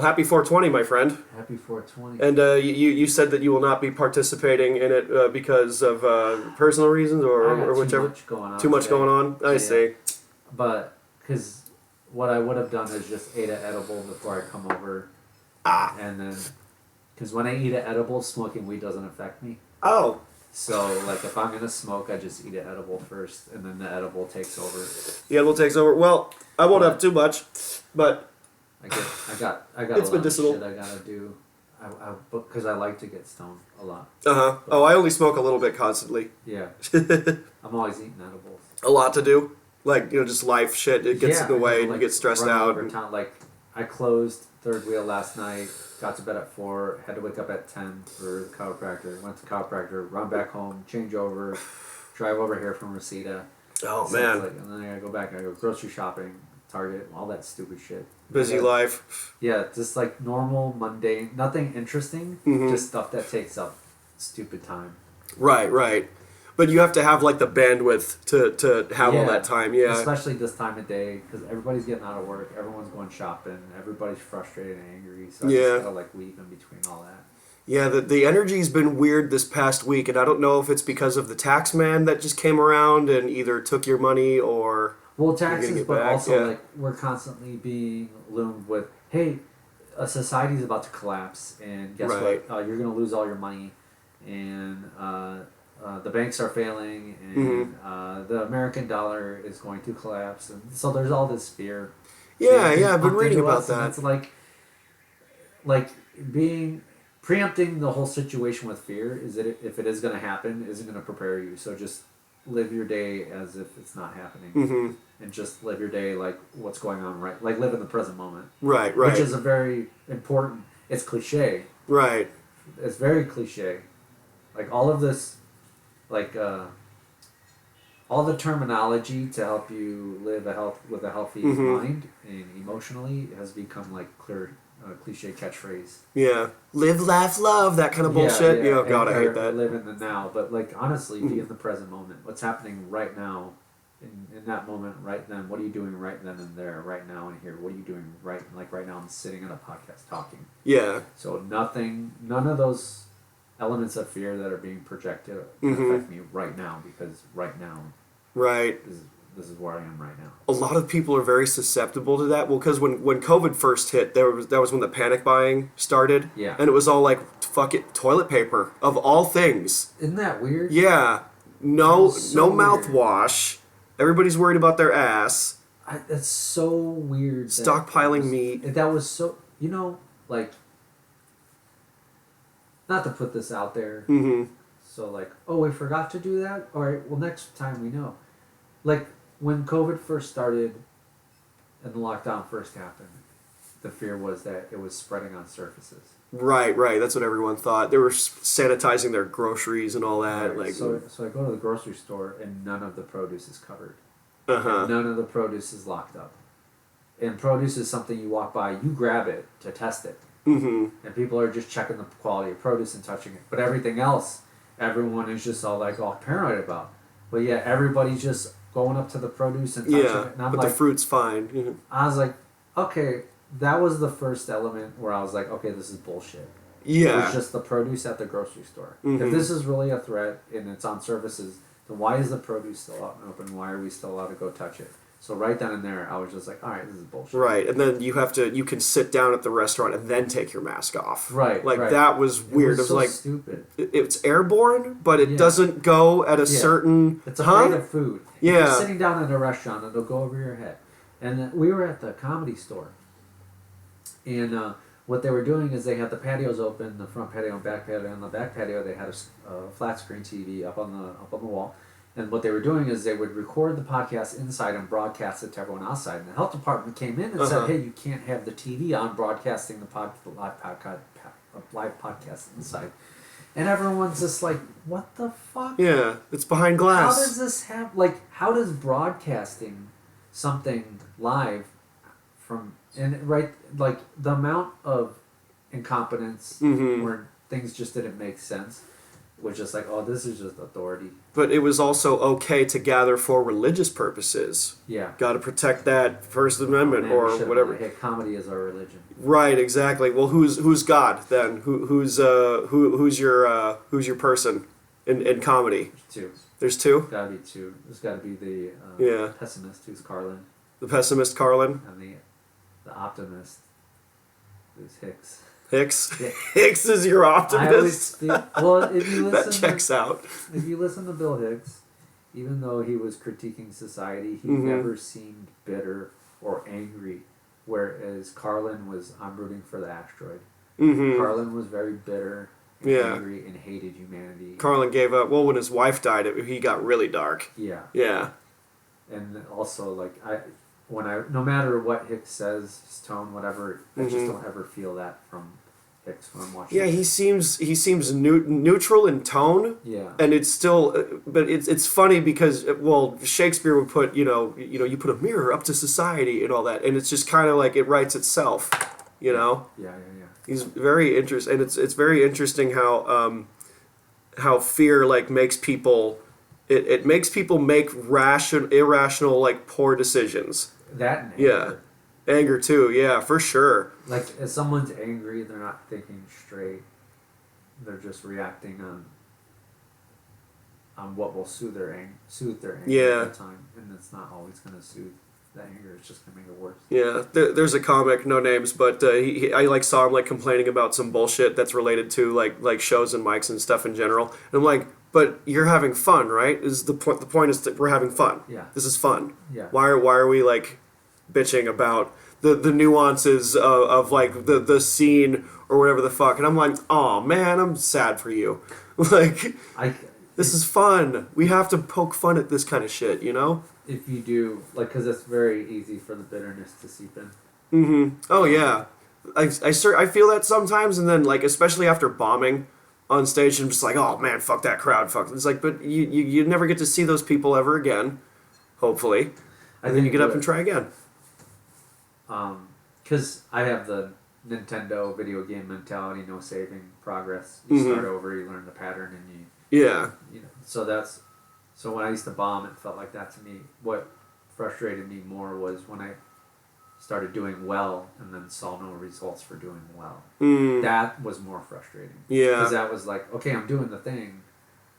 happy 420, my friend. Happy 420. And you said that you will not be participating in it because of personal reasons or whichever. Too much going on. I see. But because what I would have done is just ate an edible before I come over. And then, because when I eat an edible, smoking weed doesn't affect me. Oh. So, like, if I'm going to smoke, I just eat an edible first, and then the edible takes over. The edible takes over. Well, I won't have too much, but... I got it's a lot medicinal. of shit I got to do. Because I like to get stoned a lot. Uh-huh. But, I only smoke a little bit constantly. Yeah. I'm always eating edibles. A lot to do. Like, just life shit. It gets in the way, and you get stressed out. Like, I closed third wheel last night, got to bed at 4, had to wake up at 10 for the chiropractor, went to chiropractor, run back home, change over, drive over here from Reseda. Oh, man. And then I gotta go back, I go grocery shopping, Target, all that stupid shit. Busy life. Yeah, just like normal, mundane, nothing interesting, just stuff that takes up stupid time. Right. But you have to have, like, the bandwidth to have all that time, yeah. Especially this time of day, because everybody's getting out of work, everyone's going shopping, everybody's frustrated and angry, so I just gotta, like, weave in between all that. Yeah, the energy's been weird this past week, and I don't know if it's because of the tax man that just came around and either took your money or... Well, taxes, but also, like, we're constantly being loomed with, hey, a society's about to collapse, and guess what? You're going to lose all your money, and... the banks are failing, and the American dollar is going to collapse, and so there's all this fear. Yeah, I've been reading about that. It's like preempting the whole situation with fear is that if it is going to happen, isn't going to prepare you. So just live your day as if it's not happening, and just live your day like what's going on like live in the present moment. Right. Which is a very important. It's cliche. Right. It's very cliche. Like all of this. Like all the terminology to help you live with a healthy mind and emotionally has become like cliche catchphrase. Yeah, live, laugh, love, that kind of bullshit. Yeah, God, I hate that. Live in the now, but like honestly, be in the present moment. What's happening right now, in that moment, right then? What are you doing right then and there, right now and here? What are you doing right now? I'm sitting on a podcast talking. Yeah. So none of those elements of fear that are being projected affect me right now because right now this is where I am right now. A lot of people are very susceptible to that. Well, because when COVID first hit, that was when the panic buying started. Yeah. And it was all like, fuck it, toilet paper, of all things. Isn't that weird? Yeah. No mouthwash. Everybody's worried about their ass. That's so weird. Stockpiling meat. That was so, like... Not to put this out there. So like, oh, we forgot to do that? All right, well, next time we know. Like, when COVID first started and the lockdown first happened, the fear was that it was spreading on surfaces. Right. That's what everyone thought. They were sanitizing their groceries and all that. Right. Like, so I go to the grocery store and none of the produce is covered. And none of the produce is locked up. And produce is something you walk by, you grab it to test it. And people are just checking the quality of produce and touching it. But everything else, everyone is just all paranoid about. But yeah, everybody's just going up to the produce and touching it. And I'm the fruit's fine. I was like, okay, that was the first element where I was like, okay, this is bullshit. Yeah. It was just the produce at the grocery store. If this is really a threat and it's on services, then why is the produce still out and open? Why are we still allowed to go touch it? So right then and there, I was just like, all right, this is bullshit. Right, and then you can sit down at the restaurant and then take your mask off. Right, that was weird. It was so like stupid. It's airborne, but it doesn't go at a certain... It's afraid of food. Yeah. If you're sitting down at a restaurant, it'll go over your head. And we were at the Comedy Store. And what they were doing is they had the patios open, the front patio and back patio. On the back patio, they had a flat screen TV up on the wall. And what they were doing is they would record the podcast inside and broadcast it to everyone outside. And the health department came in and said, hey, you can't have the TV on broadcasting the live podcast inside. And everyone's just like, what the fuck? Yeah, it's behind glass. How does this happen? How does broadcasting something live the amount of incompetence where things just didn't make sense. was just like, oh, this is just authority. But it was also okay to gather for religious purposes. Yeah. Got to protect that First Oh, Amendment man, or whatever. Hey, comedy is our religion. Right, exactly. Well, who's God then? Who's your person in comedy? Two. There's two. Gotta be two. There's gotta be the Yeah. pessimist, who's Carlin, The pessimist Carlin. and the optimist, who's Hicks. Hicks. Yeah. Hicks is your I always optimist. well, if you That listen, checks out. if you listen to Bill Hicks, even though he was critiquing society, he Mhm. never seemed bitter or angry. Whereas Carlin was, I'm rooting for the asteroid. Mm-hmm. Carlin was very bitter and Yeah. angry and hated humanity. Carlin gave up. Well, when his wife died, he got really dark. Yeah. Yeah. And also, like, no matter what Hicks says, his tone, whatever, I just Mhm. don't ever feel that from Hicks when I'm watching. Yeah, he seems neutral in tone. Yeah. And it's still, but it's funny because well, Shakespeare would put you put a mirror up to society and all that, and it's just kind of like it writes itself, you know. Yeah. He's very interesting, and it's very interesting how fear like makes people, it makes people make irrational like poor decisions. That and Yeah. anger. Anger too, yeah, for sure. Like, if someone's angry, they're not thinking straight. They're just reacting on what will soothe their anger Yeah. at the time, and it's not always going to soothe the anger. It's just going to make it worse. Yeah, there's a comic, no names, but I like saw him like complaining about some bullshit that's related to like shows and mics and stuff in general. And I'm like, but you're having fun, right? Is the point? The point is that we're having fun. Yeah. This is fun. Yeah. Why are we like bitching about the nuances of like the scene or whatever the fuck? And I'm like, oh man, I'm sad for you. Like, this is fun. We have to poke fun at this kind of shit, you know? If you do, like, because it's very easy for the bitterness to seep in. Mm-hmm. Oh yeah, I feel that sometimes, and then like especially after bombing on stage, I'm just like, oh man, fuck that crowd, fuck. It's like, but you never get to see those people ever again, hopefully, and then you get up and try again. Because I have the Nintendo video game mentality, no saving progress. You start over, you learn the pattern, and Yeah. So when I used to bomb, it felt like that to me. What frustrated me more was when I started doing well and then saw no results for doing well. That was more frustrating. Yeah. Because that was like, okay, I'm doing the thing.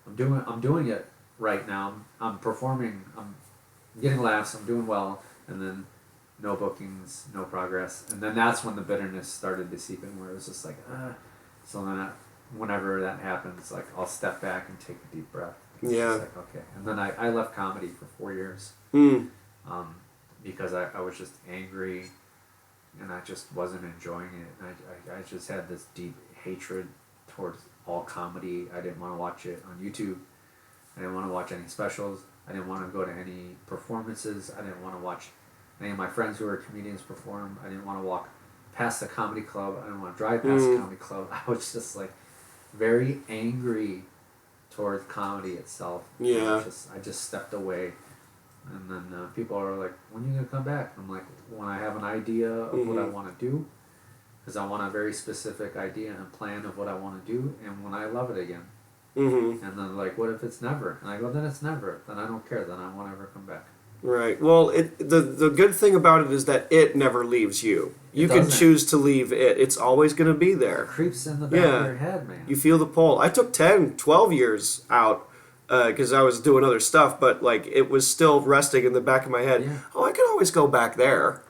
I'm doing it right now. I'm performing. I'm getting laughs. I'm doing well, and then no bookings, no progress, and then that's when the bitterness started to seep in, where it was just like, So then, whenever that happens, like, I'll step back and take a deep breath. Yeah. It's like, okay. And then I left comedy for 4 years. Because I was just angry and I just wasn't enjoying it. And I just had this deep hatred towards all comedy. I didn't want to watch it on YouTube. I didn't want to watch any specials. I didn't want to go to any performances. I didn't want to watch any of my friends who were comedians perform. I didn't want to walk past the comedy club. I didn't want to drive past the comedy club. I was just like very angry towards comedy itself. Yeah. I just stepped away. And then people are like, when are you going to come back? I'm like, when I have an idea of what I want to do. Because I want a very specific idea and plan of what I want to do. And when I love it again. And then like, what if it's never? And I go, then it's never. Then I don't care. Then I won't ever come back. Right. Well, the good thing about it is that it never leaves you. You can choose to leave it. It's always going to be there. It creeps in the back of your head, man. You feel the pull. I took 10, 12 years out because I was doing other stuff, but like it was still resting in the back of my head. Yeah. Oh, I could always go back there.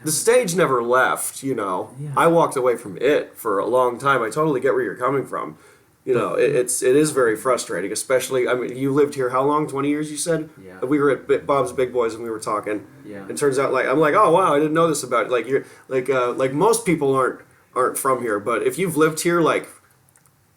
The stage never left, you know. Yeah. I walked away from it for a long time. I totally get where you're coming from. You know, it is very frustrating, especially, I mean, you lived here how long? 20 years, you said? Yeah. We were at Bob's Big Boys and we were talking. Yeah. It turns out, like, I'm like, oh, wow, I didn't know this about it. Like, you're, like most people aren't from here, but if you've lived here, like,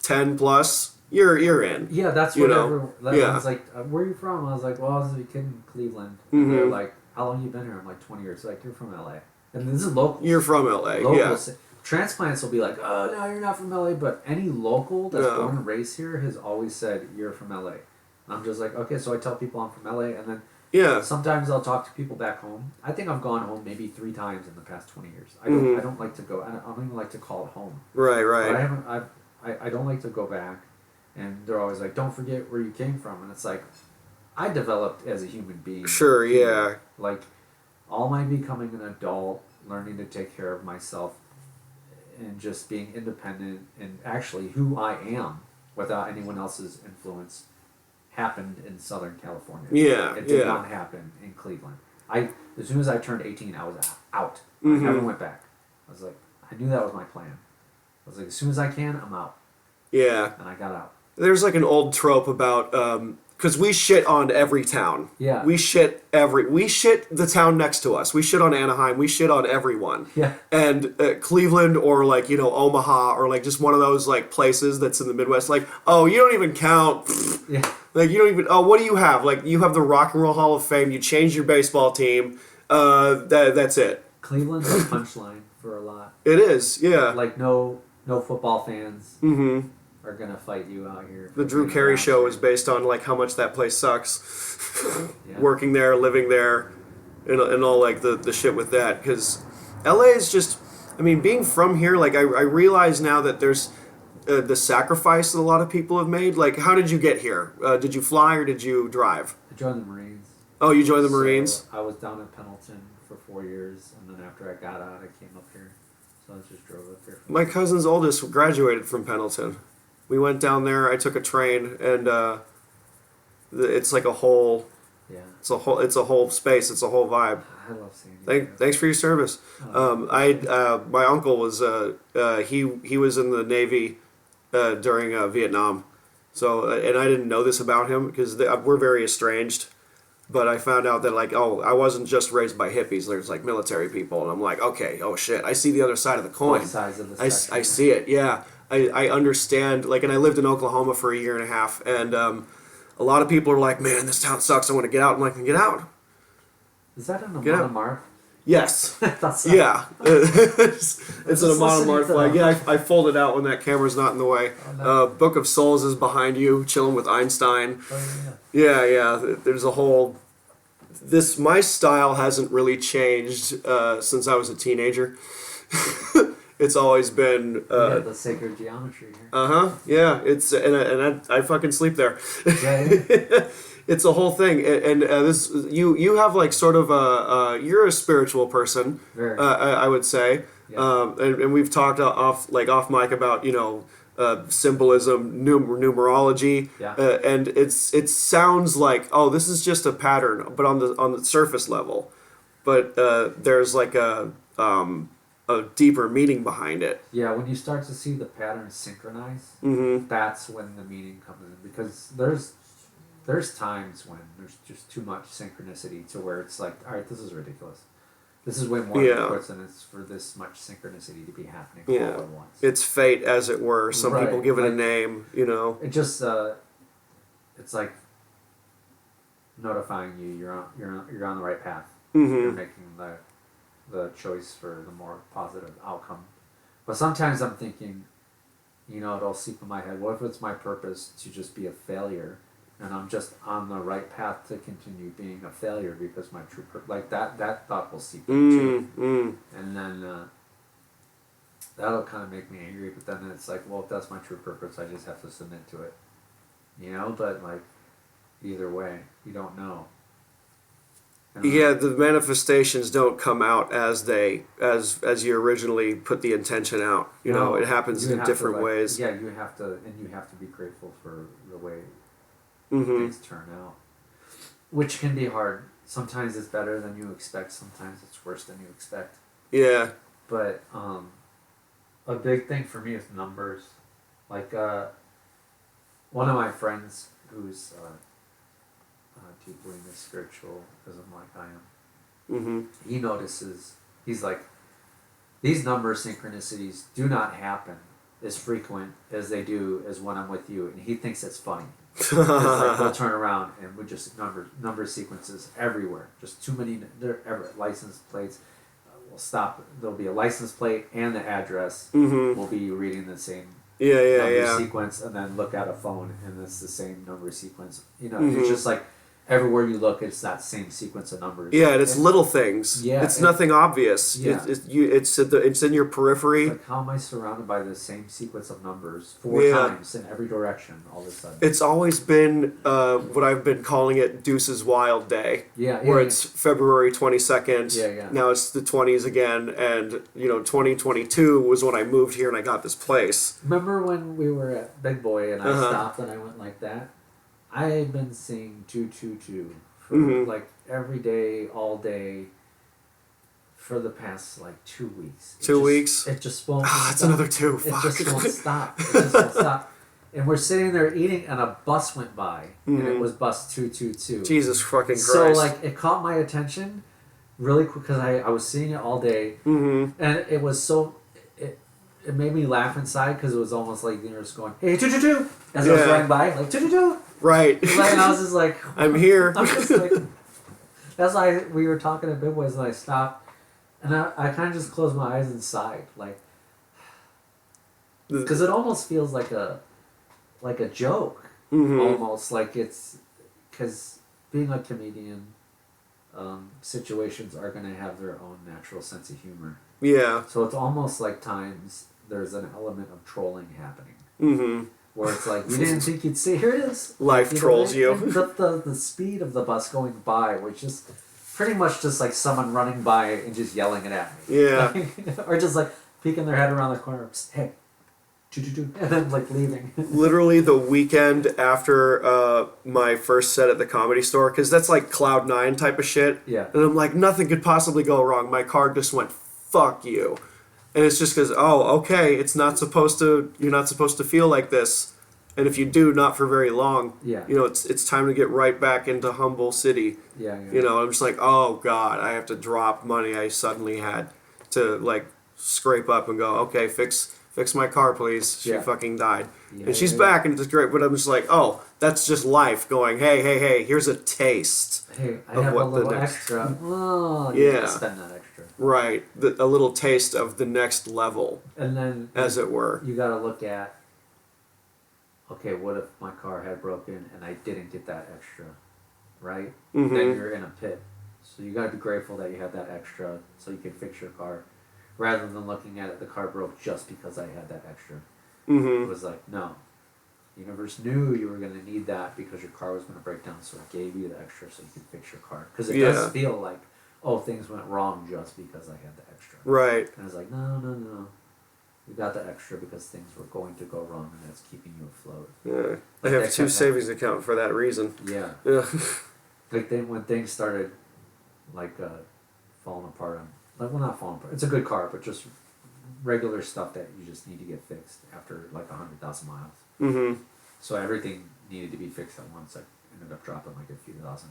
10 plus, you're in. Yeah, that's you what know? I was like, where are you from? I was like, well, I was a kid in Cleveland. And they're like, how long you been here? I'm like, 20 years. They're like, you're from LA. And this is local. You're from LA, yeah. Transplants will be like, oh, no, you're not from LA. But any local that's born and raised here has always said, you're from LA. And I'm just like, okay, so I tell people I'm from LA. And then sometimes I'll talk to people back home. I think I've gone home maybe 3 times in the past 20 years. I don't like to go. I don't even like to call it home. Right. But I don't like to go back. And they're always like, don't forget where you came from. And it's like, I developed as a human being. Sure, yeah. Like, all my becoming an adult, learning to take care of myself, and just being independent and actually who I am without anyone else's influence happened in Southern California. Yeah, It did not happen in Cleveland. As soon as I turned 18, I was out. Mm-hmm. I never went back. I was like, I knew that was my plan. I was like, as soon as I can, I'm out. Yeah. And I got out. There's like an old trope about because we shit on every town. Yeah. We shit the town next to us. We shit on Anaheim. We shit on everyone. Yeah. And Cleveland or like, you know, Omaha or like just one of those like places that's in the Midwest. Like, oh, you don't even count. Yeah. Like you don't even. Oh, what do you have? Like you have the Rock and Roll Hall of Fame. You changed your baseball team. That's it. Cleveland's a punchline for a lot. It is. Yeah. Like no football fans. Mm-hmm. Are gonna fight you out here. The Drew Carey show is based on like how much that place sucks. Yeah. Working there, living there, and all like the shit with that. Because LA is just, I mean, being from here, like I realize now that there's the sacrifice that a lot of people have made. Like, how did you get here? Did you fly or did you drive? I joined the Marines. Oh, you joined the Marines? I was down at Pendleton for 4 years, and then after I got out, I came up here. So I just drove up here. My cousin's oldest graduated from Pendleton. We went down there. I took a train, and it's like a whole. Yeah. It's a whole space. It's a whole vibe. I love seeing you. Thanks for your service. My uncle was he was in the Navy during Vietnam, so and I didn't know this about him because we're very estranged. But I found out that like I wasn't just raised by hippies. There's like military people, and I'm like, okay, oh shit, I see the other side of the coin. Both sides of the I spectrum. see it. Yeah. I understand, like, and I lived in Oklahoma for a year and a half, and a lot of people are like, man, this town sucks, I want to get out. I'm like, get out. Is that an Get out. Amana Yes. That's Yeah. it's an Amana listening to flag. them. Yeah, I fold it out when that camera's not in the way. Oh, no. Book of Souls is behind you, chilling with Einstein. Oh, yeah. Yeah. There's a whole... My style hasn't really changed since I was a teenager. It's always been The sacred geometry here. yeah. It's and I fucking sleep there. Yeah. It's a whole thing, and this you have like sort of you're a spiritual person. Very. I would say, Yeah. and we've talked off mic about symbolism, numerology, Yeah. and it sounds like, oh, this is just a pattern, but on the surface level, but there's like a deeper meaning behind it. Yeah, when you start to see the patterns synchronize, Mm-hmm. that's when the meaning comes in. Because there's times when there's just too much synchronicity to where it's like, all right, this is ridiculous. This is way more than coincidence for this much synchronicity to be happening all at once. It's fate, as it were. Some people give it a name, It just it's like notifying you you're on the right path. Mm-hmm. You're making the choice for the more positive outcome. But sometimes I'm thinking, it'll seep in my head, what if it's my purpose to just be a failure and I'm just on the right path to continue being a failure because my true purpose, like that thought will seep in too. And then that'll kind of make me angry, but then it's like, well, if that's my true purpose, I just have to submit to it. But like either way, you don't know. Yeah, the manifestations don't come out as you originally put the intention out. It happens in different ways. Yeah, you have to be grateful for the way Mm-hmm. things turn out, which can be hard. Sometimes it's better than you expect. Sometimes it's worse than you expect. Yeah. But a big thing for me is numbers. Like one of my friends who's deeply into spiritualism like I am, Mm-hmm. he notices, he's like, these number synchronicities do not happen as frequent as they do as when I'm with you, and he thinks it's funny. Like we'll turn around and we just number sequences everywhere, just too many. They're license plates. We'll stop. There'll be a license plate and the address. Mm-hmm. We'll be reading the same number sequence, and then look at a phone and it's the same number sequence. Mm-hmm. It's just like everywhere you look, it's that same sequence of numbers. Yeah, and it's little things. Yeah, it's nothing obvious. Yeah. It's in your periphery. It's like, how am I surrounded by the same sequence of numbers 4 times in every direction all of a sudden? It's always been what I've been calling it Deuce's Wild Day. Yeah, where it's February 22nd. Yeah. Now it's the 20s again, and 2022 was when I moved here and I got this place. Remember when we were at Big Boy and I stopped and I went like that? I've been seeing 222 for like every day, all day, for the past like 2 weeks. 2 weeks? It just won't it's another 2. Fuck. It just won't stop. It just won't stop. And we're sitting there eating and a bus went by and it was bus 222. Jesus fucking Christ. So like it caught my attention really quick because I was seeing it all day and it was so... It made me laugh inside because it was almost like the universe going, "Hey, 222!" as I was running by, like 222. Right. And I was just like, "I'm here." I'm just like, that's why we were talking at Big Boys and I stopped, and I kind of just closed my eyes and sighed, like, because it almost feels like a joke, almost like it's because being a comedian, situations are going to have their own natural sense of humor. Yeah. So it's almost like times there's an element of trolling happening. Where it's like, you didn't think you'd see, here it is. Life trolls you. The speed of the bus going by, which is pretty much just like someone running by and just yelling it at me. Yeah. Or just like peeking their head around the corner, hey, and then like leaving. Literally the weekend after my first set at the Comedy Store, because that's like Cloud 9 type of shit. Yeah. And I'm like, nothing could possibly go wrong. My car just went, fuck you. And it's just because, okay, you're not supposed to feel like this. And if you do, not for very long. Yeah. It's time to get right back into Humble City. Yeah. I'm just like, oh God, I have to drop money I suddenly had to like scrape up and go, okay, fix my car, please. She fucking died. And she's back and it's great, but I'm just like, oh, that's just life going, hey, here's a taste. Hey, I have a little extra. Oh, you gotta spend that extra. Right. A little taste of the next level. And then, as it were. You gotta look at, okay, what if my car had broken and I didn't get that extra, right? Then you're in a pit. So you gotta be grateful that you had that extra so you can fix your car. Rather than looking at it, the car broke just because I had that extra. It was like, no. The universe knew you were going to need that because your car was going to break down, so it gave you the extra so you could fix your car. Because it does feel like, things went wrong just because I had the extra. Right. And I was like, no. You got the extra because things were going to go wrong, and that's keeping you afloat. Yeah. I have 2 savings accounts for that reason. Yeah. Like when things started, like, falling apart not falling apart. It's a good car, but just regular stuff that you just need to get fixed after like 100,000 miles. So everything needed to be fixed at once. I ended up dropping like a few thousand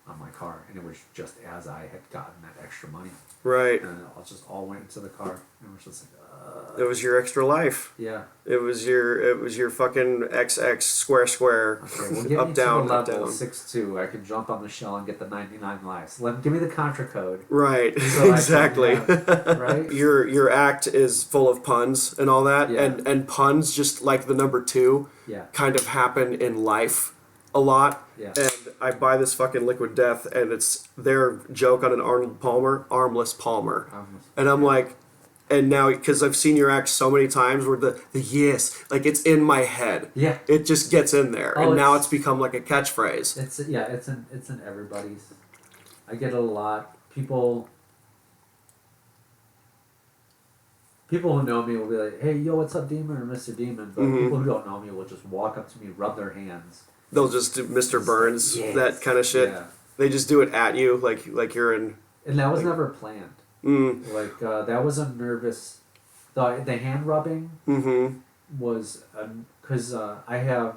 on my car, and it was just as I had gotten that extra money. Right. And it just all went into the car, and it was just like, it was your extra life. Yeah. It was your fucking XX square. Okay, well, get up me down to up level down. 6'2". I can jump on the shell and get the 99 lives. Give me the contra code. Right. So exactly. Right. Your act is full of puns and all that, Yeah. and puns just like the number 2. Yeah. Kind of happen in life a lot. Yeah. And I buy this fucking Liquid Death, and it's their joke on an Arnold Palmer, armless Palmer. And I'm like, and now because I've seen your act so many times where the yes, like it's in my head. Yeah. It just gets in there, and now it's become like a catchphrase. It's in everybody's. I get it a lot. People who know me will be like, "Hey, yo, what's up, Demon or Mr. Demon?" But people who don't know me will just walk up to me, rub their hands. They'll just do Mr. Burns, that kind of shit. Yeah. They just do it at you, like you're in. And that was never planned. Like that was a nervous. The hand rubbing was because I had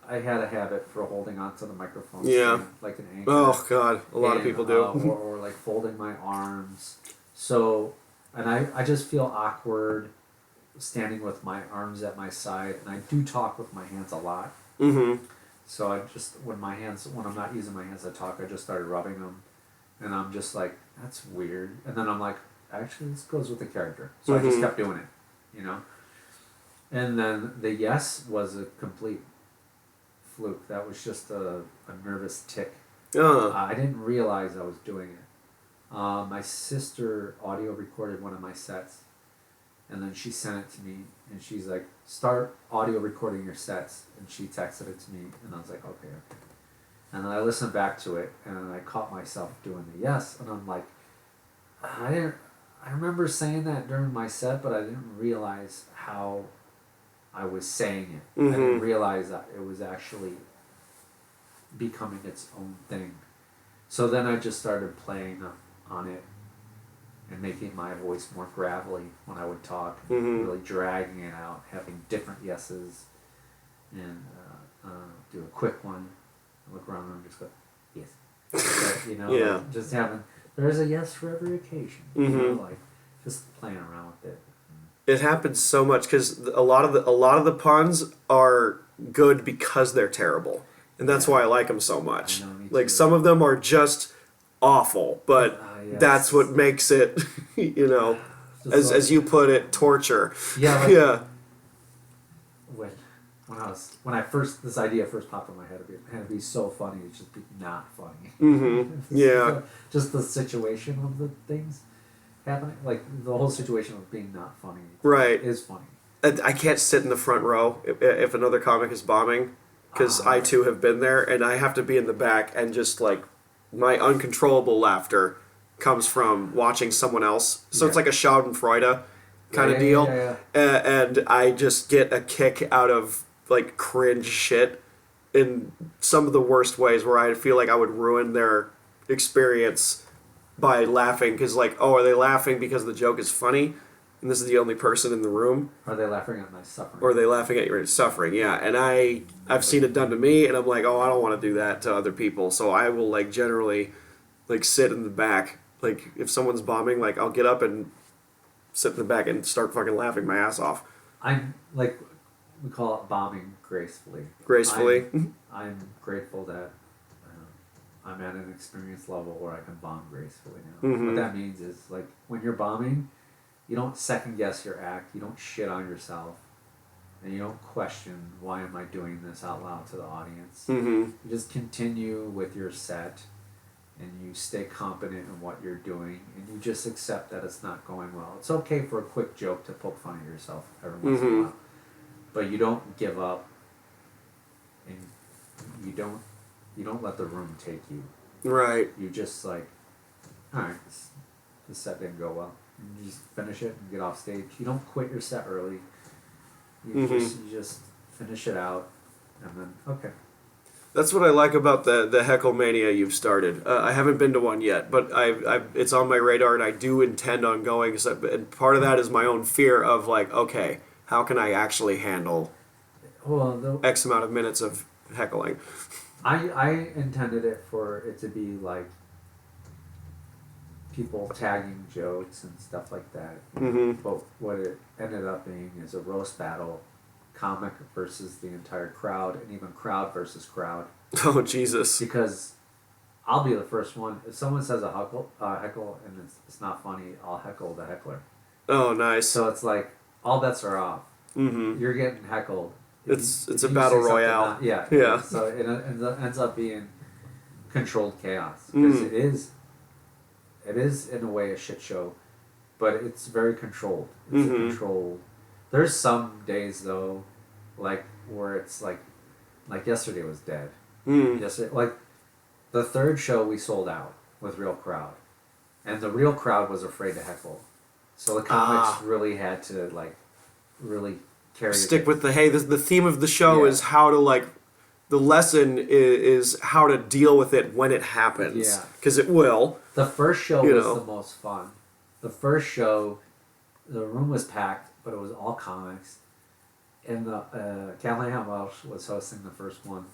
a habit for holding onto the microphone. Stand, like an anchor. Oh God, a lot of people do. Or like folding my arms. So, and I just feel awkward standing with my arms at my side, and I do talk with my hands a lot. So I just when I'm not using my hands to talk, I just started rubbing them, and I'm just like, that's weird. And then I'm like, actually, this goes with the character. So I just kept doing it, And then the yes was a complete fluke. That was just a nervous tick. Uh. I didn't realize I was doing it. My sister audio recorded one of my sets, and then she sent it to me, and she's like, "Start audio recording your sets," and she texted it to me, and I was like, "Okay." And then I listened back to it, and I caught myself doing the yes, and I'm like, I remember saying that during my set, but I didn't realize how I was saying it. I didn't realize that it was actually becoming its own thing. So then I just started playing on it and making my voice more gravelly when I would talk, really dragging it out, having different yeses, and do a quick one, look around and just go, yes. But, you know, like just having, there's a yes for every occasion. You know, like just playing around with it. It happens so much because a lot of the puns are good because they're terrible, and that's why I like them so much. I know, me like too. some of them are just awful, but yes. that's what makes it, you know, as you put it, torture. Yeah. Like, Yeah. When this idea first popped in my head, it had to be so funny. It's just be not funny. Yeah. Just the situation of the things happening, like the whole situation of being not funny. Right. Is funny. I can't sit in the front row if another comic is bombing, because I too have been there, and I have to be in the back, and just like my uncontrollable laughter comes from watching someone else. So it's like a Schadenfreude kind of deal, and I just get a kick out of like cringe shit in some of the worst ways, where I feel like I would ruin their experience by laughing, because like, oh, are they laughing because the joke is funny and this is the only person in the room? Are they laughing at my suffering? Or are they laughing at your suffering? Yeah, and I've seen it done to me, and I'm like, oh, I don't want to do that to other people, so I will like generally like sit in the back. Like if someone's bombing, like I'll get up and sit in the back and start fucking laughing my ass off. I'm like, we call it bombing gracefully. Gracefully. I'm grateful that I'm at an experience level where I can bomb gracefully now. What that means is, like, when you're bombing, you don't second guess your act, you don't shit on yourself, and you don't question, why am I doing this out loud to the audience. You just continue with your set, and you stay competent in what you're doing, and you just accept that it's not going well. It's okay for a quick joke to poke fun at yourself every once in a while, but you don't give up, and you don't let the room take you. Right. You just like, alright, this set didn't go well. You just finish it and get off stage. You don't quit your set early. You just finish it out, and then okay. That's what I like about the heckle mania you've started. I haven't been to one yet, but it's on my radar, and I do intend on going. And part of that is my own fear of like, okay, how can I actually handle X amount of minutes of heckling? I intended it for it to be like people tagging jokes and stuff like that. But what it ended up being is a roast battle, comic versus the entire crowd, and even crowd versus crowd. Oh, Jesus. Because I'll be the first one. If someone says a heckle and it's not funny, I'll heckle the heckler. Oh, nice. So it's like, all bets are off. You're getting heckled. It's a battle royale. Yeah. So it ends up being controlled chaos, because it is in a way a shit show, but it's very controlled. It's controlled. There's some days though, like where it's like yesterday was dead. Yesterday, like the third show we sold out with real crowd, and the real crowd was afraid to heckle, so the comics really had to like really stick with the theme of the show is how to like, the lesson is how to deal with it when it happens, because it will. The first show was the most fun. The first show, the room was packed, but it was all comics, and the Callahan Welsh was hosting the first one,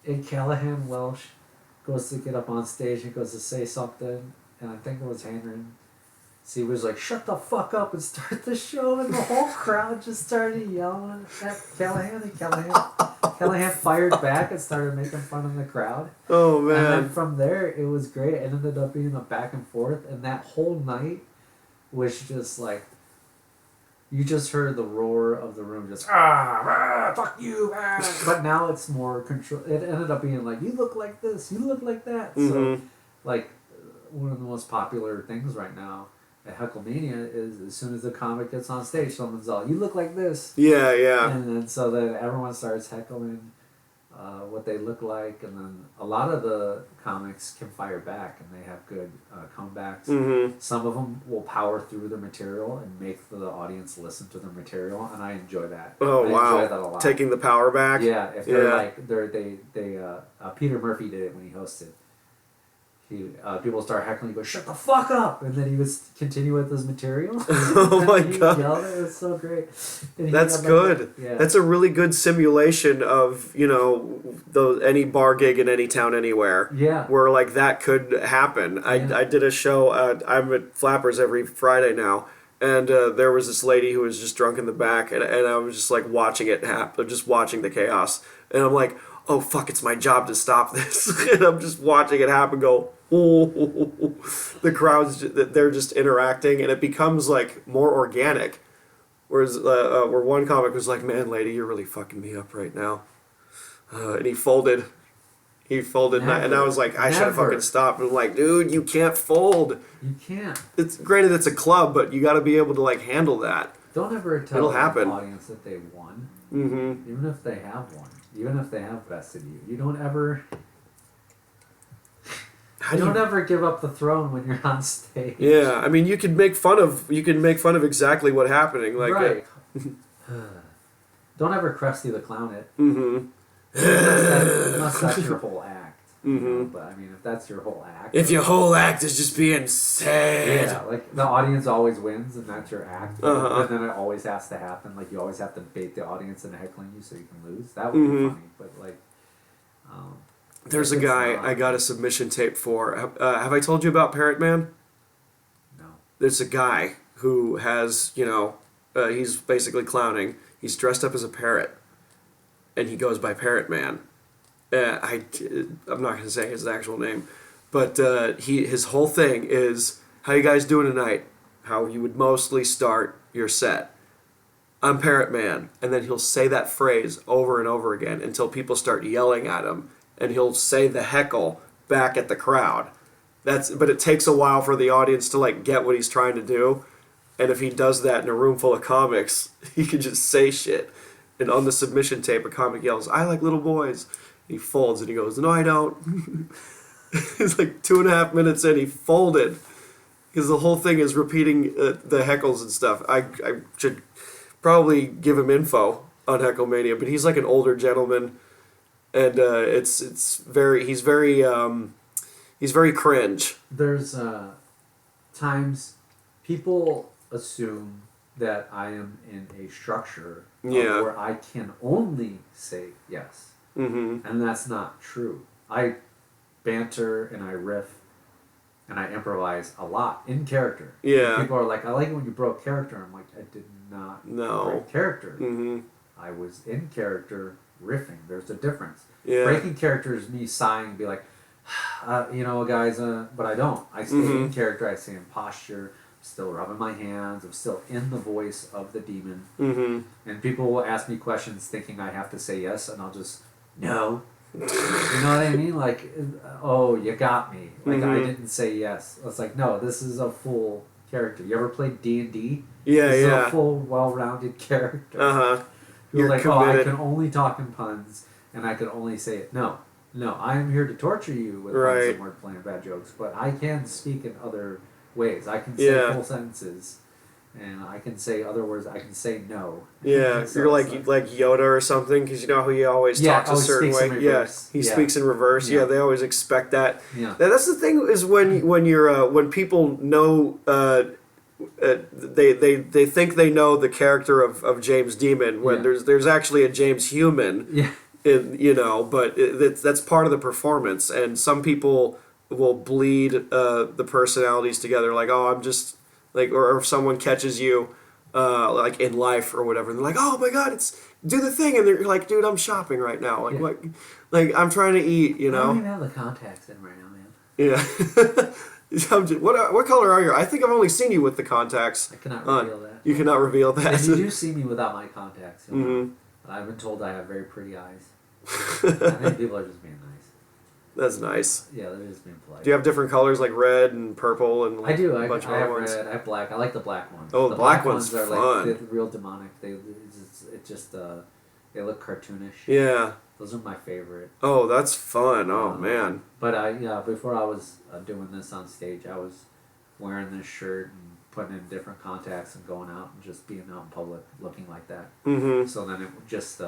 and Callahan Welsh goes to get up on stage and goes to say something, and I think it was Henry. So he was like, shut the fuck up and start the show, and the whole crowd just started yelling at Callahan, and Callahan fired back and started making fun of the crowd. Oh, man. And then from there, it was great. It ended up being a back and forth, and that whole night was just like, You just heard the roar of the room, just fuck you, But now it's more control. It ended up being like, you look like this, you look like that. So, like, one of the most popular things right now at Hecklemania is as soon as the comic gets on stage, someone's all, you look like this. Yeah, yeah. And then so then everyone starts heckling what they look like, and then a lot of the comics can fire back, and they have good comebacks. Some of them will power through the material and make the audience listen to the material, and I enjoy that. Oh, I wow. enjoy that a lot. Taking the power back. Yeah, if they're like Peter Murphy did it when he hosted. People start heckling. He goes, "Shut the fuck up!" And then he would continue with his material. Oh my god! Yelled, it was so great. That's good. Yeah. That's a really good simulation of any bar gig in any town anywhere. Yeah. Where like that could happen. I did a show. I'm at Flappers every Friday now, and there was this lady who was just drunk in the back, and I was just like watching it happen, just watching the chaos, and I'm like, oh fuck, it's my job to stop this. And I'm just watching it happen, go, oh, the crowds, they're just interacting, and it becomes like more organic. Whereas where one comic was like, man, lady, you're really fucking me up right now. And he folded. And I was like, I should have fucking stopped. And I'm like, dude, you can't fold. You can't. It's granted it's a club, but you got to be able to like handle that. Don't ever tell the audience that they won. Even if they have won. Even if they have bested you. You don't ever... You don't ever give up the throne when you're on stage. Yeah, I mean, you can make fun of exactly what happening, like right. Don't ever Krusty the Clown it. Unless that's your whole act. You know? But I mean, if that's your whole act. If your whole act is just being sad. Yeah, like the audience always wins, and that's your act. And then it always has to happen. Like you always have to bait the audience into heckling you so you can lose. That would be funny, but like. There's a guy I got a submission tape for. Have I told you about Parrot Man? No. There's a guy who has, he's basically clowning. He's dressed up as a parrot, and he goes by Parrot Man. I'm not going to say his actual name, but his whole thing is, how you guys doing tonight? How you would mostly start your set. I'm Parrot Man. And then he'll say that phrase over and over again until people start yelling at him. And he'll say the heckle back at the crowd. But it takes a while for the audience to like get what he's trying to do. And if he does that in a room full of comics, he can just say shit. And on the submission tape, a comic yells, "I like little boys." He folds and he goes, "No, I don't." It's like 2.5 minutes in, he folded. Because the whole thing is repeating the heckles and stuff. I should probably give him info on Hecklemania, but he's like an older gentleman. And he's very cringe. There's times people assume that I am in a structure where I can only say yes. And that's not true. I banter and I riff and I improvise a lot in character. Yeah. People are like, I like it when you broke character. I'm like, I did not break character. I was in character riffing. There's a difference. Yeah. Breaking character is me sighing and be like, guys, but I don't. I stay in character. I stay in posture. I'm still rubbing my hands. I'm still in the voice of the demon. And people will ask me questions thinking I have to say yes, and I'll just, no. You know what I mean? Like, oh, you got me. Like, I didn't say yes. It's like, no, this is a full character. You ever played D&D? Yeah, this is a full, well-rounded character. You're like, committed. I can only talk in puns, and I can only say it. No, I am here to torture you with puns and wordplay and bad jokes, but I can speak in other ways. I can say full sentences, and I can say other words. I can say no. Yeah, so you're like Yoda or something, because you know how he always talks a certain way. He speaks in reverse. Yeah, they always expect that. Yeah, that's the thing is when people know. They think they know the character of James Demon when there's actually a James Human, but that's part of the performance, and some people will bleed the personalities together, like, oh, I'm just like, or if someone catches you like in life or whatever, and they're like, oh my god, it's do the thing, and they're like, dude, I'm shopping right now, like I'm trying to eat, I don't even have the contacts in right now, man. Yeah. What color are you? I think I've only seen you with the contacts. I cannot reveal that. You cannot reveal that. If you do see me without my contacts, you'll know. But I've been told I have very pretty eyes. I think people are just being nice. That's nice. Yeah, they're just being polite. Do you have different colors like red and purple and? I do. A bunch I of have other ones? red. I have black. I like the black ones. Oh, the black ones are fun. like real demonic. They look cartoonish. Yeah. Those are my favorite. Oh, that's fun. Oh man. But before I was doing this on stage, I was wearing this shirt and putting in different contacts and going out and just being out in public looking like that. Mm-hmm. So then it just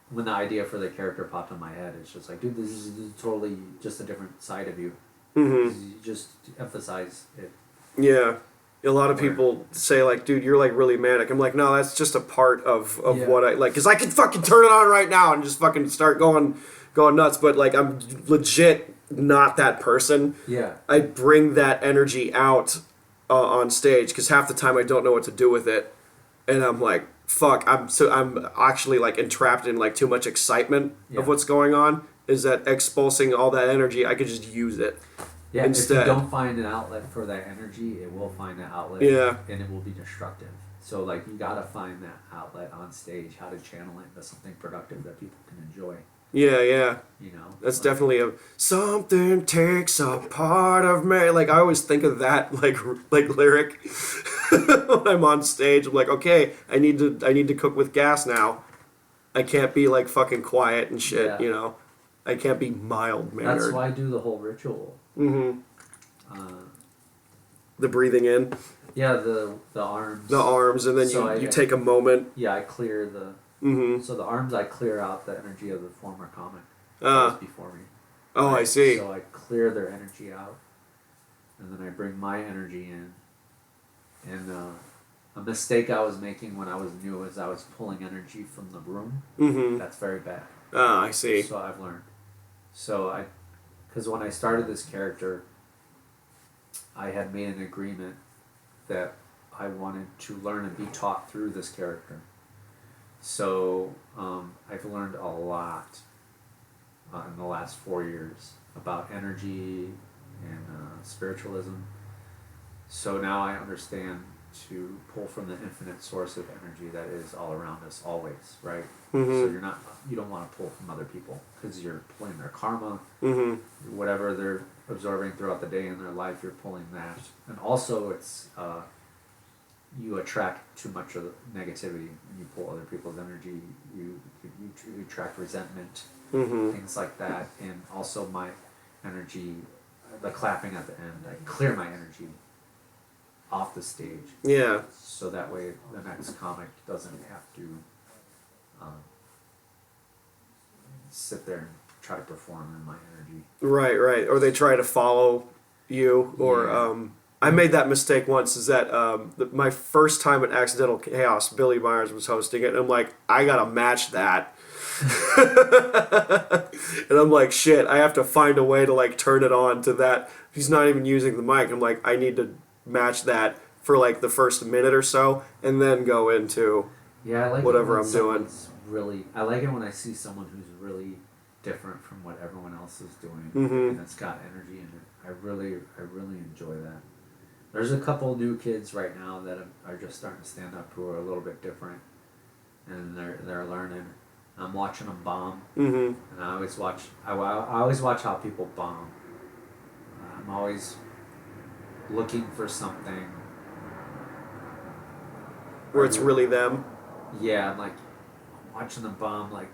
when the idea for the character popped in my head, it's just like, dude, this is totally just a different side of you. Mm-hmm. You just emphasize it. Yeah. A lot of people say like, dude, you're like really manic. I'm like, no, that's just a part of what I like. Because I could fucking turn it on right now and just fucking start going nuts. But like, I'm legit not that person. Yeah. I bring that energy out on stage because half the time I don't know what to do with it. And I'm like, fuck, I'm actually like entrapped in like too much excitement of what's going on. Is that expulsing all that energy? I could just use it. Yeah, instead. If you don't find an outlet for that energy, it will find an outlet. Yeah. And it will be destructive. So like you gotta find that outlet on stage, how to channel it into something productive that people can enjoy. Yeah, yeah. You know? That's definitely something takes a part of me. Like I always think of that like lyric when I'm on stage. I'm like, okay, I need to cook with gas now. I can't be like fucking quiet and shit, you know. I can't be mild mannered. That's why I do the whole ritual. Mm-hmm. The breathing in. Yeah, the arms. The arms, and then so you take a moment. Yeah, I clear the. Mm-hmm. So the arms, I clear out the energy of the former comic that was before me. Oh, I see. So I clear their energy out, and then I bring my energy in. And a mistake I was making when I was new is I was pulling energy from the room. Mm-hmm. That's very bad. Ah, I see. So I've learned. Because when I started this character, I had made an agreement that I wanted to learn and be taught through this character. So I've learned a lot in the last 4 years about energy and spiritualism. So now I understand to pull from the infinite source of energy that is all around us always, right? Mm-hmm. So you don't want to pull from other people because you're pulling their karma, mm-hmm. whatever they're absorbing throughout the day in their life, you're pulling that. And also it's you attract too much of the negativity when you pull other people's energy. You attract resentment, mm-hmm. things like that. And also my energy, the clapping at the end, I clear my energy off the stage. Yeah. So that way the next comic doesn't have to sit there and try to perform in my energy. Right. Or they try to follow you. Or I made that mistake once. Is that my first time at Accidental Chaos, Billy Myers was hosting it, and I'm like, I gotta match that. And I'm like, shit, I have to find a way to like turn it on to that. He's not even using the mic. I'm like, I need to match that for like the first minute or so, and then go into I like whatever I'm doing. I like it when I see someone who's really different from what everyone else is doing, mm-hmm. and it's got energy in it. I really enjoy that. There's a couple new kids right now that are just starting to stand up who are a little bit different, and they're learning. I'm watching them bomb, mm-hmm. and I always watch how people bomb. I'm always looking for something where it's really them. Yeah, I'm watching them bomb. Like,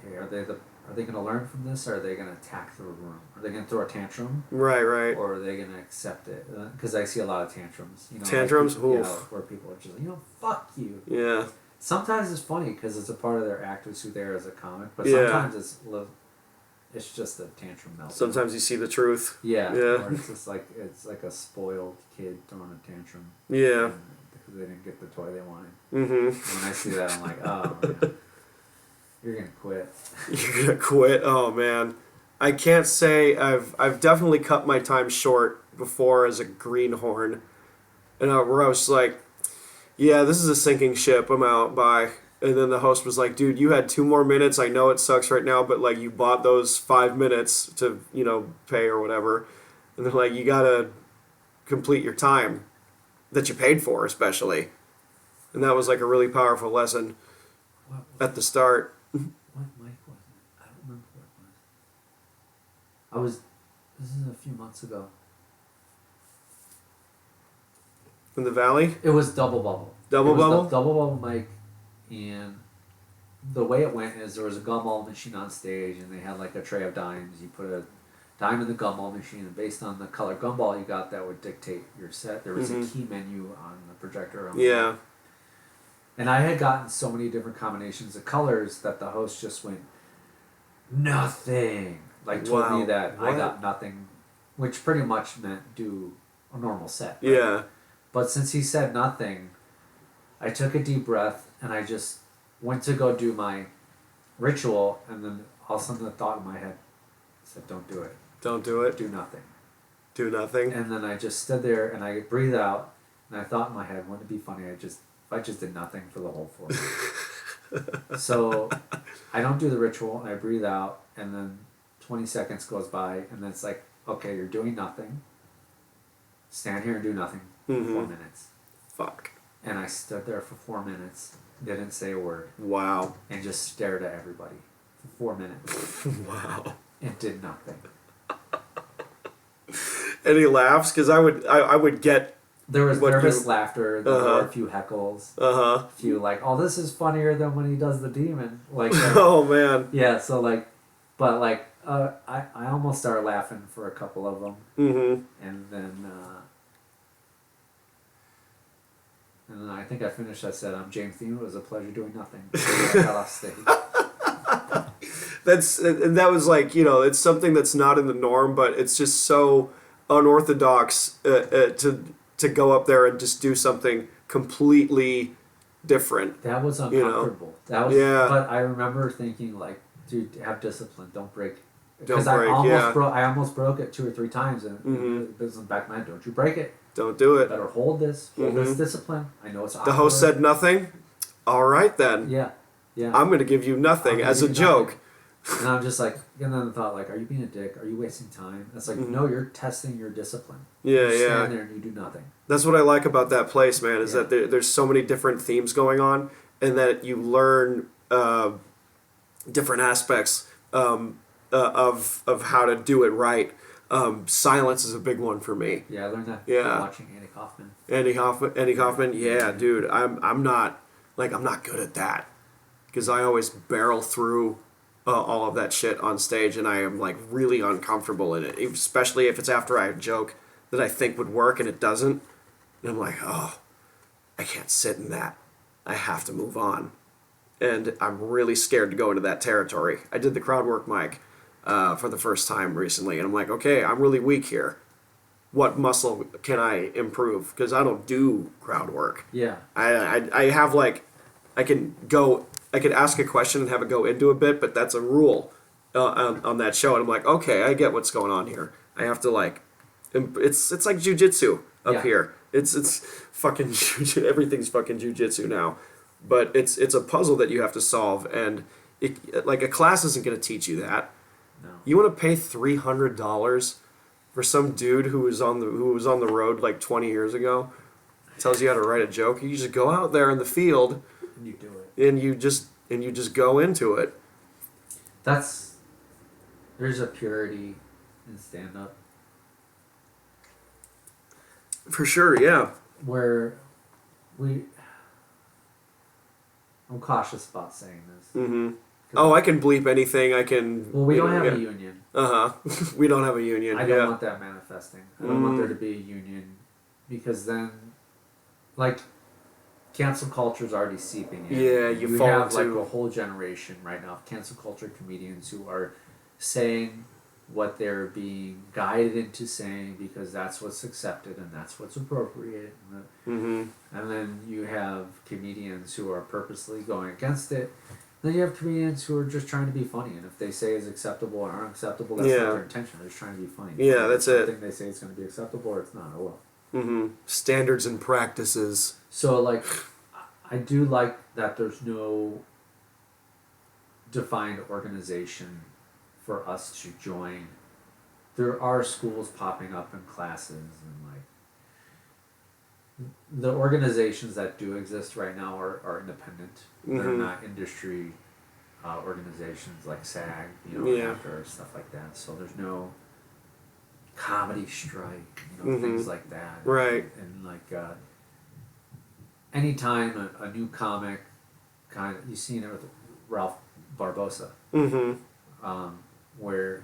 okay, are they going to learn from this, or are they going to attack the room? Are they going to throw a tantrum? Right. Or are they going to accept it? Because I see a lot of tantrums. Tantrums? Like, where people are just like, fuck you. Yeah. Sometimes it's funny because it's a part of their act who's there as a comic, but sometimes it's just a tantrum meltdown. Sometimes you see the truth. Yeah. Or it's just like a spoiled kid throwing a tantrum. Yeah. Because they didn't get the toy they wanted. Mm-hmm. When I see that, I'm like, oh man, you're gonna quit. You're gonna quit? Oh man, I can't say I've definitely cut my time short before as a greenhorn, and where I was like, yeah, this is a sinking ship. I'm out. Bye. And then the host was like, dude, you had 2 more minutes. I know it sucks right now, but like you bought those 5 minutes to pay or whatever, and they're like, you gotta complete your time that you paid for, especially. And that was like a really powerful lesson at the start. What mic was it? I don't remember what it was. This is a few months ago. In the Valley? It was Double Bubble. Double Bubble? Double Bubble mic, and the way it went is there was a gumball machine on stage, and they had like a tray of dimes. You put a dime in the gumball machine, and based on the color gumball you got, that would dictate your set. There was a key menu on the projector. Yeah. And I had gotten so many different combinations of colors that the host just went, nothing. Like, told me that I got nothing, which pretty much meant do a normal set. Right? Yeah. But since he said nothing, I took a deep breath and I just went to go do my ritual, and then all of a sudden the thought in my head said, don't do it. Don't do it. Do nothing. Do nothing. And then I just stood there and I breathed out, and I thought in my head, wouldn't it be funny if I just did nothing for the whole 4 minutes. So I don't do the ritual, and I breathe out, and then 20 seconds goes by, and then it's like, okay, you're doing nothing. Stand here and do nothing for 4 minutes. Fuck. And I stood there for 4 minutes, didn't say a word. Wow. And just stared at everybody for 4 minutes. Wow. And did nothing. Any laughs? Because I would get... There was nervous laughter. There were a few heckles. Uh-huh. A few like, oh, this is funnier than when he does the demon. Like, oh, man. Yeah, so like, but like, I almost started laughing for a couple of them. Mm-hmm. And then I think I finished. I said, I'm James Dean. It was a pleasure doing nothing. I got off stage. That was like, you know, it's something that's not in the norm, but it's just so unorthodox to go up there and just do something completely different. That was uncomfortable. You know? That was, yeah. But I remember thinking, like, dude, have discipline. Don't break. Because I almost broke it 2 or 3 times, and it was in the back of my head, don't you break it. Don't do it. Better hold this discipline. I know it's awkward. The host said nothing? All right, then. Yeah. Yeah. I'm going to give you nothing as a joke. And I'm just like, and then I thought, like, are you being a dick? Are you wasting time? It's like, no, you're testing your discipline. Yeah, you stand there and you do nothing. That's what I like about that place, man, is that there's so many different themes going on, and that you learn different aspects of how to do it right. Silence is a big one for me. Yeah, I learned that watching Andy Kaufman. Andy Kaufman, yeah, dude. I'm not good at that, because I always barrel through all of that shit on stage, and I am like really uncomfortable in it, especially if it's after I joke that I think would work and it doesn't, and I'm like, oh, I can't sit in that. I have to move on, and I'm really scared to go into that territory. I did the crowd work mic for the first time recently, and I'm like, okay, I'm really weak here. What muscle can I improve? Because I don't do crowd work. Yeah. I have like, I could ask a question and have it go into a bit, but that's a rule on that show. And I'm like, okay, I get what's going on here. I have to like, it's like jujitsu up here. It's fucking everything's fucking jujitsu now, but it's a puzzle that you have to solve, and like a class isn't going to teach you that. No. You want to pay $300 for some dude who was on the road like 20 years ago, tells you how to write a joke? You just go out there in the field. And you do it. And you just go into it. There's a purity in stand-up. For sure, yeah. Where I'm cautious about saying this. Mm-hmm. Oh, I can bleep anything. I can. Well, we don't have a union. We don't have a union. I don't want that manifesting. I don't want there to be a union, because then, like, cancel culture is already seeping in. Yeah, you fall have into like a whole generation right now of cancel culture comedians who are saying what they're being guided into saying because that's what's accepted and that's what's appropriate. And then you have comedians who are purposely going against it. Then you have comedians who are just trying to be funny, and if they say is acceptable or unacceptable, that's not their intention. They're just trying to be funny. Yeah, that's it. I think they say it's going to be acceptable or it's not. Oh well. Standards and practices. So, like, I do like that there's no defined organization for us to join. There are schools popping up in classes, and like the organizations that do exist right now are independent. They're not industry organizations like SAG, after stuff like that. So there's no comedy strike, things like that. Right. And like anytime a new comic, you've seen it with Ralph Barbosa, where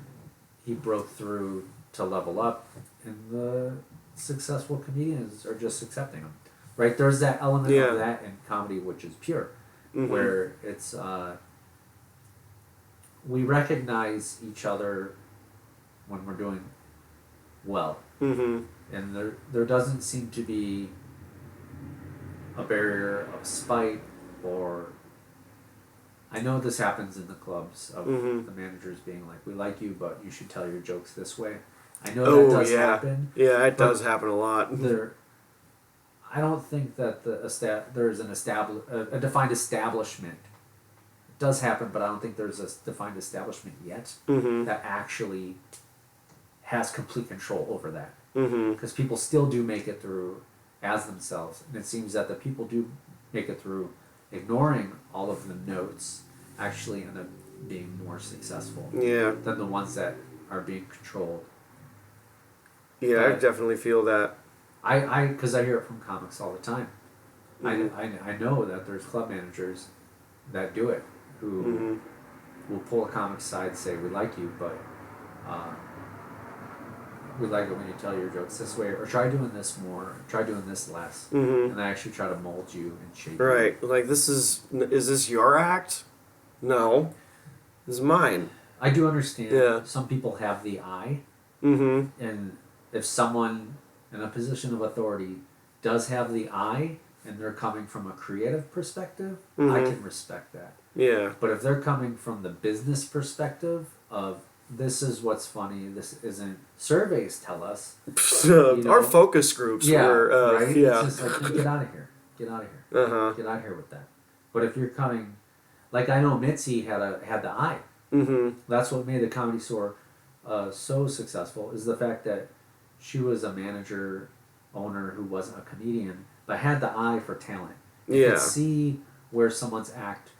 he broke through to level up, and the successful comedians are just accepting him. Right? There's that element of that in comedy which is pure, where it's we recognize each other when we're doing well, and there doesn't seem to be a barrier of spite or. I know this happens in the clubs of the managers being like, "We like you, but you should tell your jokes this way." I know that does happen. Yeah, it does happen a lot. I don't think that there's a defined establishment. It does happen, but I don't think there's a defined establishment yet that actually has complete control over that. Because people still do make it through as themselves, and it seems that the people do make it through ignoring all of the notes actually end up being more successful than the ones that are being controlled. Yeah, I definitely feel that. Because I hear it from comics all the time. I know that there's club managers that do it, who will pull a comic aside and say, "We like you, but we like it when you tell your jokes this way, or try doing this more, try doing this less," and they actually try to mold you and shape you. Right, like is this your act? No, this is mine. I do understand some people have the eye, and if someone in a position of authority does have the eye, and they're coming from a creative perspective, I can respect that. Yeah. But if they're coming from the business perspective of, this is what's funny, this isn't, surveys tell us. Our focus groups were, right? yeah. It's just like, get out of here. Get out of here. Get out of here with that. But if you're coming, like I know Mitzi had the eye. That's what made the Comedy Store so successful, is the fact that she was a manager, owner who wasn't a comedian, but had the eye for talent. Could see where someone's act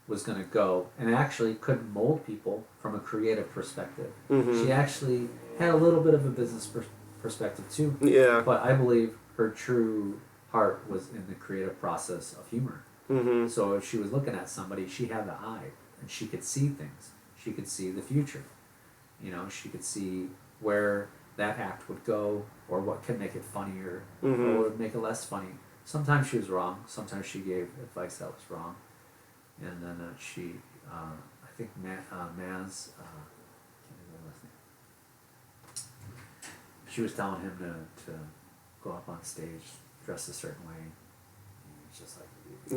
was going to go, and actually could mold people from a creative perspective. She actually had a little bit of a business perspective too. Yeah. But I believe her true heart was in the creative process of humor. So if she was looking at somebody, she had the eye, and she could see things. She could see the future. She could see where that act would go, or what could make it funnier, or would make it less funny. Sometimes she was wrong. Sometimes she gave advice that was wrong. And then I think Maz, can't remember his name. She was telling him to go up on stage, dress a certain way. And he was just like,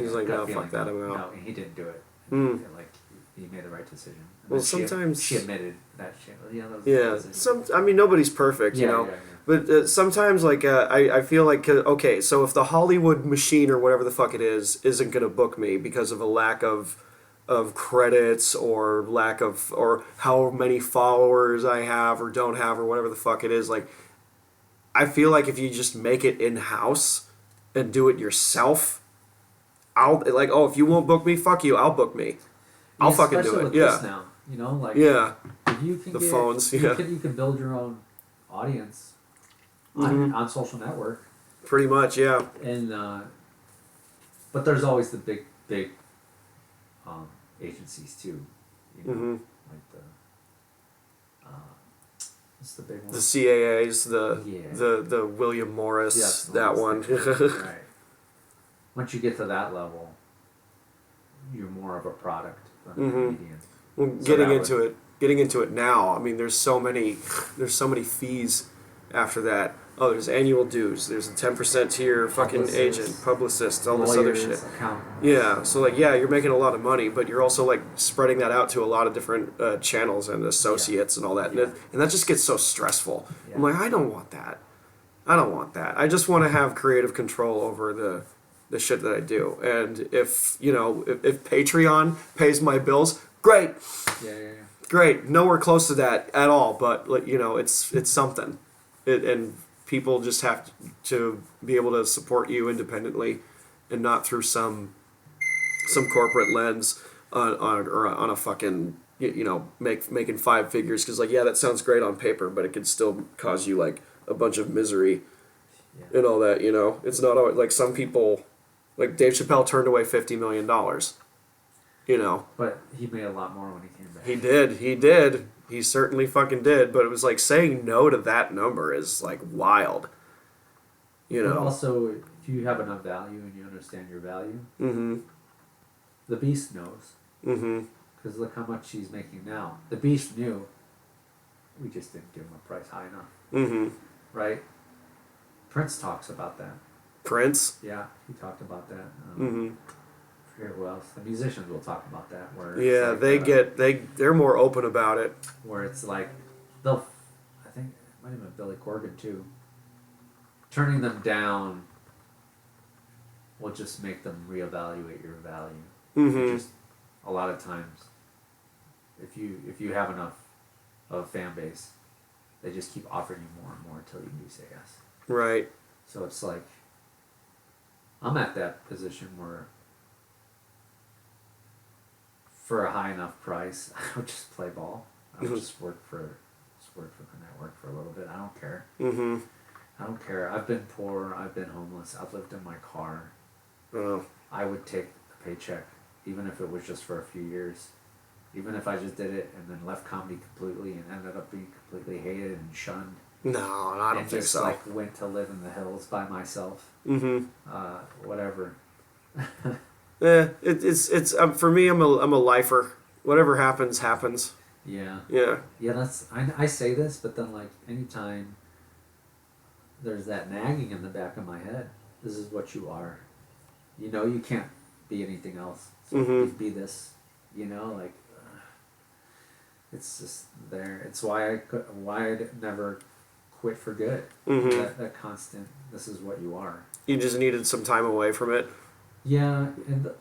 he's like, no, fuck that, I'm out. No, and he didn't do it. And he made the right decision. And well, sometimes she admitted that she, nobody's perfect, you know. But sometimes, like, I feel like, okay, so if the Hollywood machine or whatever the fuck it is isn't gonna book me because of a lack of credits or lack of, or how many followers I have or don't have or whatever the fuck it is, like, I feel like if you just make it in house and do it yourself, if you won't book me, fuck you, I'll book me. I'll fucking do it. With this now, like if you can phones. You can build your own audience on social network. Pretty much, yeah. And but there's always the big agencies too. Like what's the big one? The CAAs, the William Morris, that one. Right. Once you get to that level, you're more of a product than a comedian. Well, So getting into it now. I mean, there's so many fees after that. Oh, there's annual dues. There's a 10% tier, fucking agent, publicist, all this other shit. Yeah, so you're making a lot of money, but you're also like spreading that out to a lot of different channels and associates and all that, and that just gets so stressful. Yeah. I'm like, I don't want that. I just want to have creative control over the shit that I do, and if Patreon pays my bills, great. Great. Nowhere close to that at all, but it's something. And people just have to be able to support you independently, and not through some corporate lens on a fucking making five figures, because like, yeah, that sounds great on paper, but it could still cause you like a bunch of misery and all that. It's not always like some people, like Dave Chappelle turned away $50 million. But he made a lot more when he came back. He did. He certainly fucking did. But it was like saying no to that number is like wild. But also, if you have enough value and you understand your value, the Beast knows. Because look how much he's making now. The Beast knew. We just didn't give him a price high enough. Right? Prince talks about that. Prince? Yeah, he talked about that. I forget who else. The musicians will talk about that. Where they're more open about it. Where it's like, I think it might have been Billy Corgan too. Turning them down will just make them reevaluate your value. Just a lot of times, if you have enough of a fan base, they just keep offering you more and more until you do say yes. Right. So it's like, I'm at that position where, for a high enough price, I would just play ball. I would just work for the network for a little bit. I don't care. I don't care. I've been poor. I've been homeless. I've lived in my car. Oh. I would take a paycheck, even if it was just for a few years. Even if I just did it and then left comedy completely and ended up being completely hated and shunned. No, I don't think so. And just went to live in the hills by myself. Whatever. It's for me. I'm a lifer. Whatever happens, happens. Yeah. Yeah. Yeah. I say this, but then anytime there's that nagging in the back of my head, this is what you are. You can't be anything else. So be this. It's just there. It's why I never quit for good. That constant. This is what you are. You just needed some time away from it. Yeah, and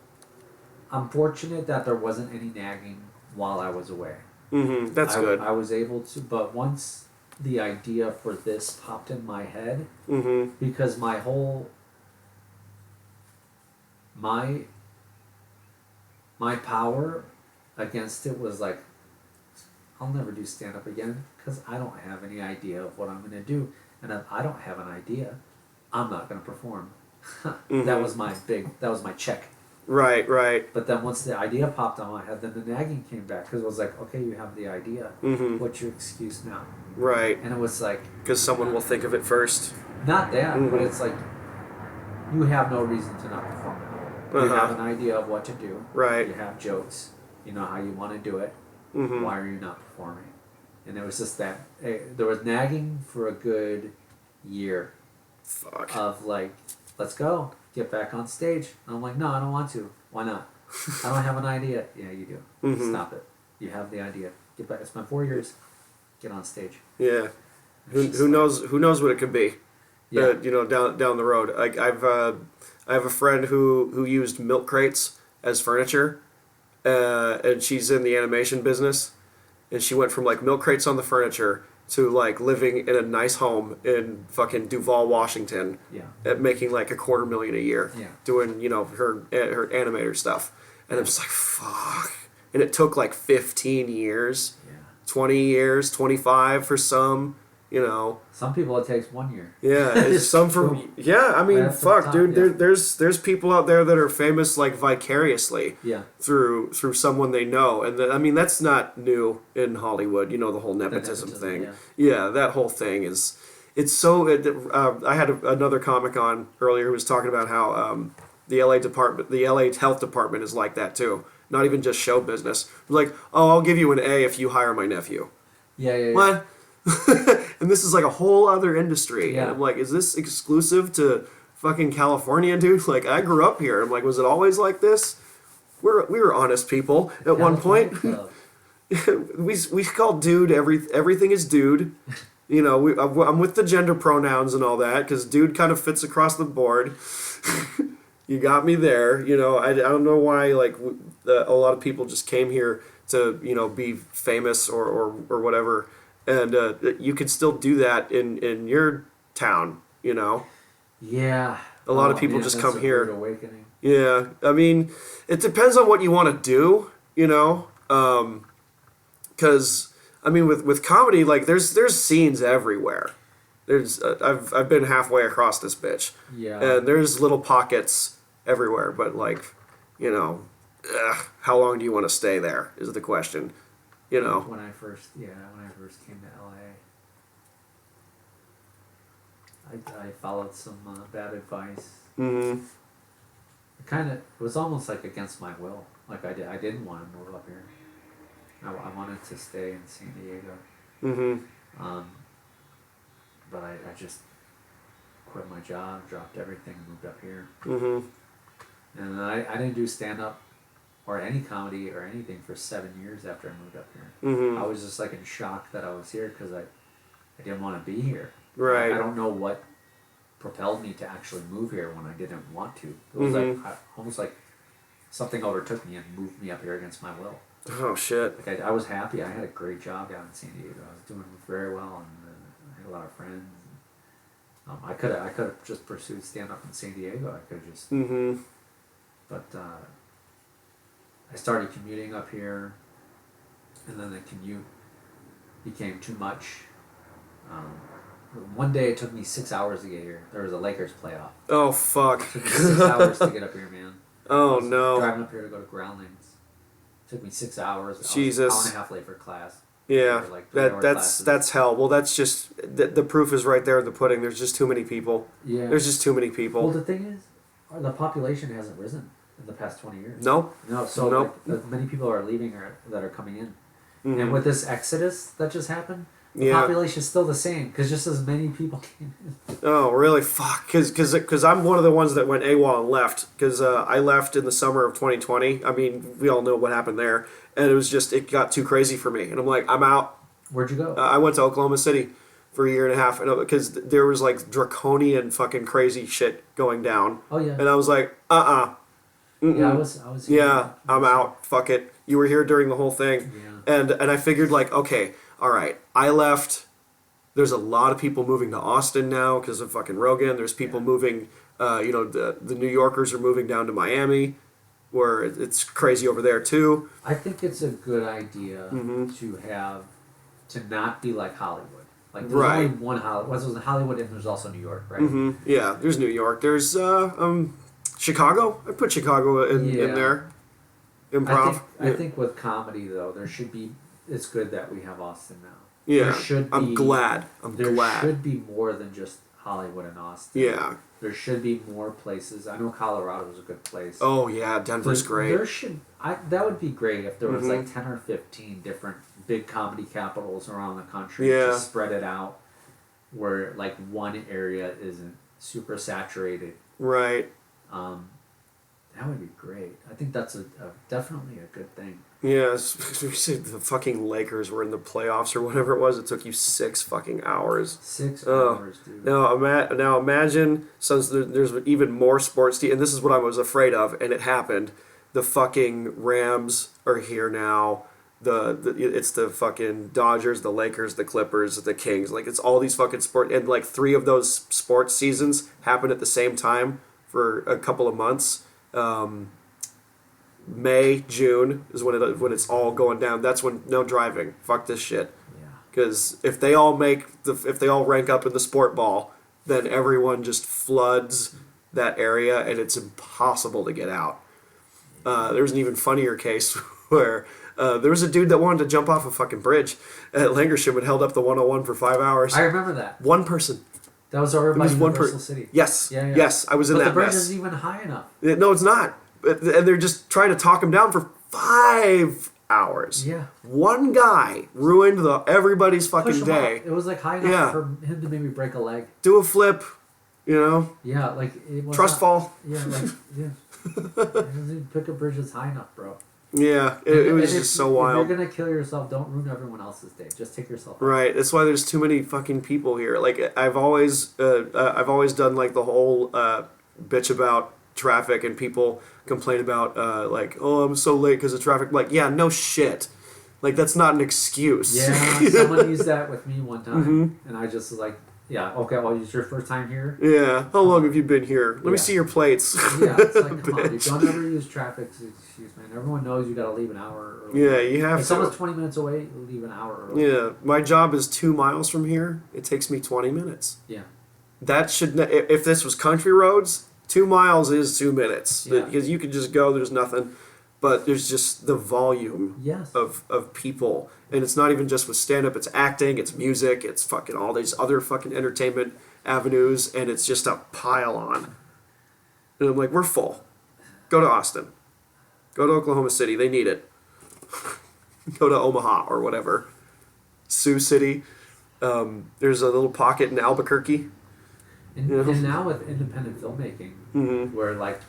I'm fortunate that there wasn't any nagging while I was away. That's good. I was able to, but once the idea for this popped in my head, because my power against it was like, I'll never do stand-up again because I don't have any idea of what I'm going to do. And if I don't have an idea, I'm not going to perform. That was my check. Right. But then once the idea popped on my head, then the nagging came back because it was like, okay, you have the idea. What's your excuse now? Right. And it was like... Because someone will think of it first. Not that, but it's like, you have no reason to not perform now. You have an idea of what to do. Right. You have jokes. You know how you want to do it. Why are you not performing? And it was just that there was nagging for a good year. Fuck. Of like, let's go, get back on stage. And I'm like, no, I don't want to. Why not? I don't have an idea. Yeah, you do. Stop it. You have the idea. Get back. It's been 4 years. Get on stage. Yeah. Who knows what it could be? Yeah. Down the road. I have a friend who used milk crates as furniture. And she's in the animation business, and she went from like milk crates on the furniture to like living in a nice home in fucking Duval, Washington, at making like $250,000 a year, doing her animator stuff, and I'm just like, fuck. And it took like 15 years, 20 years, 25 for some. Some people it takes 1 year. Yeah, some from I mean, fuck, dude. Yeah. There's people out there that are famous like vicariously. Yeah. Through someone they know, and I mean that's not new in Hollywood. The whole nepotism thing. Yeah, that whole thing is. It's so. I had another comic on earlier who was talking about how the LA Health Department is like that too. Not even just show business. Like, oh, I'll give you an A if you hire my nephew. Yeah. What? And this is like a whole other industry. Yeah. And I'm like, is this exclusive to fucking California, dude? Like, I grew up here. I'm like, was it always like this? We were honest people at one point. we called dude everything is dude. I'm with the gender pronouns and all that because dude kind of fits across the board. You got me there. I don't know why like a lot of people just came here to be famous or whatever. And you could still do that in your town, you know? Yeah. A lot of people just come here. Rude awakening. Yeah. I mean, it depends on what you want to do, you know? Because, I mean, with comedy, like, there's scenes everywhere. There's I've been halfway across this bitch. Yeah. And there's little pockets everywhere, but, like, you know, how long do you want to stay there is the question, you know? When I first came to LA, I followed some bad advice. Mm-hmm. It was almost like against my will. Like I didn't want to move up here. I wanted to stay in San Diego. Mm-hmm. But I just quit my job, dropped everything, and moved up here. Mm-hmm. And I didn't do stand-up or any comedy or anything for 7 years after I moved up here. Mm-hmm. I was just like in shock that I was here because I didn't want to be here. Right. I don't know what propelled me to actually move here when I didn't want to. It was Mm-hmm. almost like something overtook me and moved me up here against my will. Oh, shit. Like I was happy. I had a great job down in San Diego. I was doing very well, and I had a lot of friends. I could have just pursued stand up in San Diego. I could have just. Mm-hmm. But I started commuting up here, and then the commute became too much. One day it took me 6 hours to get here. There was a Lakers playoff. Oh, fuck. It took me 6 hours to get up here, man. Oh, no. Driving up here to go to Groundlings. It took me 6 hours. Jesus. I was an hour and a half late for class. Yeah, Like that's hell. Well, that's just the proof is right there in the pudding. There's just too many people. Yeah. There's just too many people. Well, the thing is, the population hasn't risen in the past 20 years. No. No. So Nope. many people are leaving that are coming in, Mm-hmm. and with this exodus that just happened, the Yeah. population is still the same because just as many people came in. Oh, really? Fuck. Because I'm one of the ones that went AWOL and left. Because I left in the summer of 2020. I mean, we all know what happened there. And it got too crazy for me. And I'm like, I'm out. Where'd you go? I went to Oklahoma City for a year and a half. Because there was like draconian fucking crazy shit going down. Oh, yeah. And I was like, Yeah, I was here. Yeah, I'm out. Fuck it. You were here during the whole thing. Yeah. And I figured like, okay, all right, I left. There's a lot of people moving to Austin now because of fucking Rogan. There's people moving, the New Yorkers are moving down to Miami, where it's crazy over there too. I think it's a good idea Mm-hmm. to not be like Hollywood. Like there's Right. only one Hollywood. Well, there's Hollywood and there's also New York, right? Mm-hmm. Yeah, there's New York. There's Chicago. I put Chicago in there. Improv. I think with comedy though, it's good that we have Austin now. Yeah, There should be, I'm glad. There should be more than just Hollywood and Austin. Yeah. There should be more places. I know Colorado is a good place. Oh yeah, Denver's great. That would be great if there was Mm-hmm. like 10 or 15 different big comedy capitals around the country Yeah. to spread it out where like one area isn't super saturated. Right. That would be great. I think that's definitely a good thing. Yeah, the fucking Lakers were in the playoffs or whatever it was. It took you 6 fucking hours. 6 hours, dude. Now imagine, since there's even more sports teams, and this is what I was afraid of, and it happened. The fucking Rams are here now. It's the fucking Dodgers, the Lakers, the Clippers, the Kings. Like, it's all these fucking sport, and like 3 of those sports seasons happened at the same time for a couple of months. May, June is when it's all going down. That's when no driving. Fuck this shit. Yeah. Because if they all rank up in the sport ball, then everyone just floods that area, and it's impossible to get out. There was an even funnier case where there was a dude that wanted to jump off a fucking bridge at Langershim and held up the 101 for 5 hours. I remember that. One person. That was over by was one Universal City. Yes. Yeah. Yes, I was in but that the bridge mess. isn't even high enough. No, it's not. And they're just trying to talk him down for 5 hours. Yeah. One guy ruined everybody's Push fucking him day. off. It was like high enough Yeah. for him to maybe break a leg. Do a flip, Yeah, like it was trust fall. Yeah, like pick up bridges high enough, bro. Yeah, it was just so wild. If you're gonna kill yourself, don't ruin everyone else's day. Just take yourself out. Right. That's why there's too many fucking people here. Like I've always done like the whole bitch about traffic, and people complain about like, oh, I'm so late because of traffic. Like, yeah, no shit. Like, that's not an excuse. Yeah, someone used that with me one time, Mm-hmm. and I just was like, Yeah. Okay. Well, it's your first time here. Yeah. How long have you been here? Let me Yeah. see your plates. Yeah. It's like, come on, dude. Don't ever use traffic excuse, man. Everyone knows you got to leave an hour early. Yeah, you have if to. someone's 20 minutes away, leave an hour early. Yeah. My job is 2 miles from here. It takes me 20 minutes. Yeah. That should if this was country roads, 2 miles is 2 minutes Yeah. because you could just go. There's nothing, but there's just the volume Yes. of people, and it's not even just with stand up. It's acting, it's music, it's fucking all these other fucking entertainment avenues, and it's just a pile on. And I'm like, we're full. Go to Austin. Go to Oklahoma City. They need it. Go to Omaha or whatever. Sioux City. There's a little pocket in Albuquerque. And now with independent filmmaking, Mm-hmm. where like,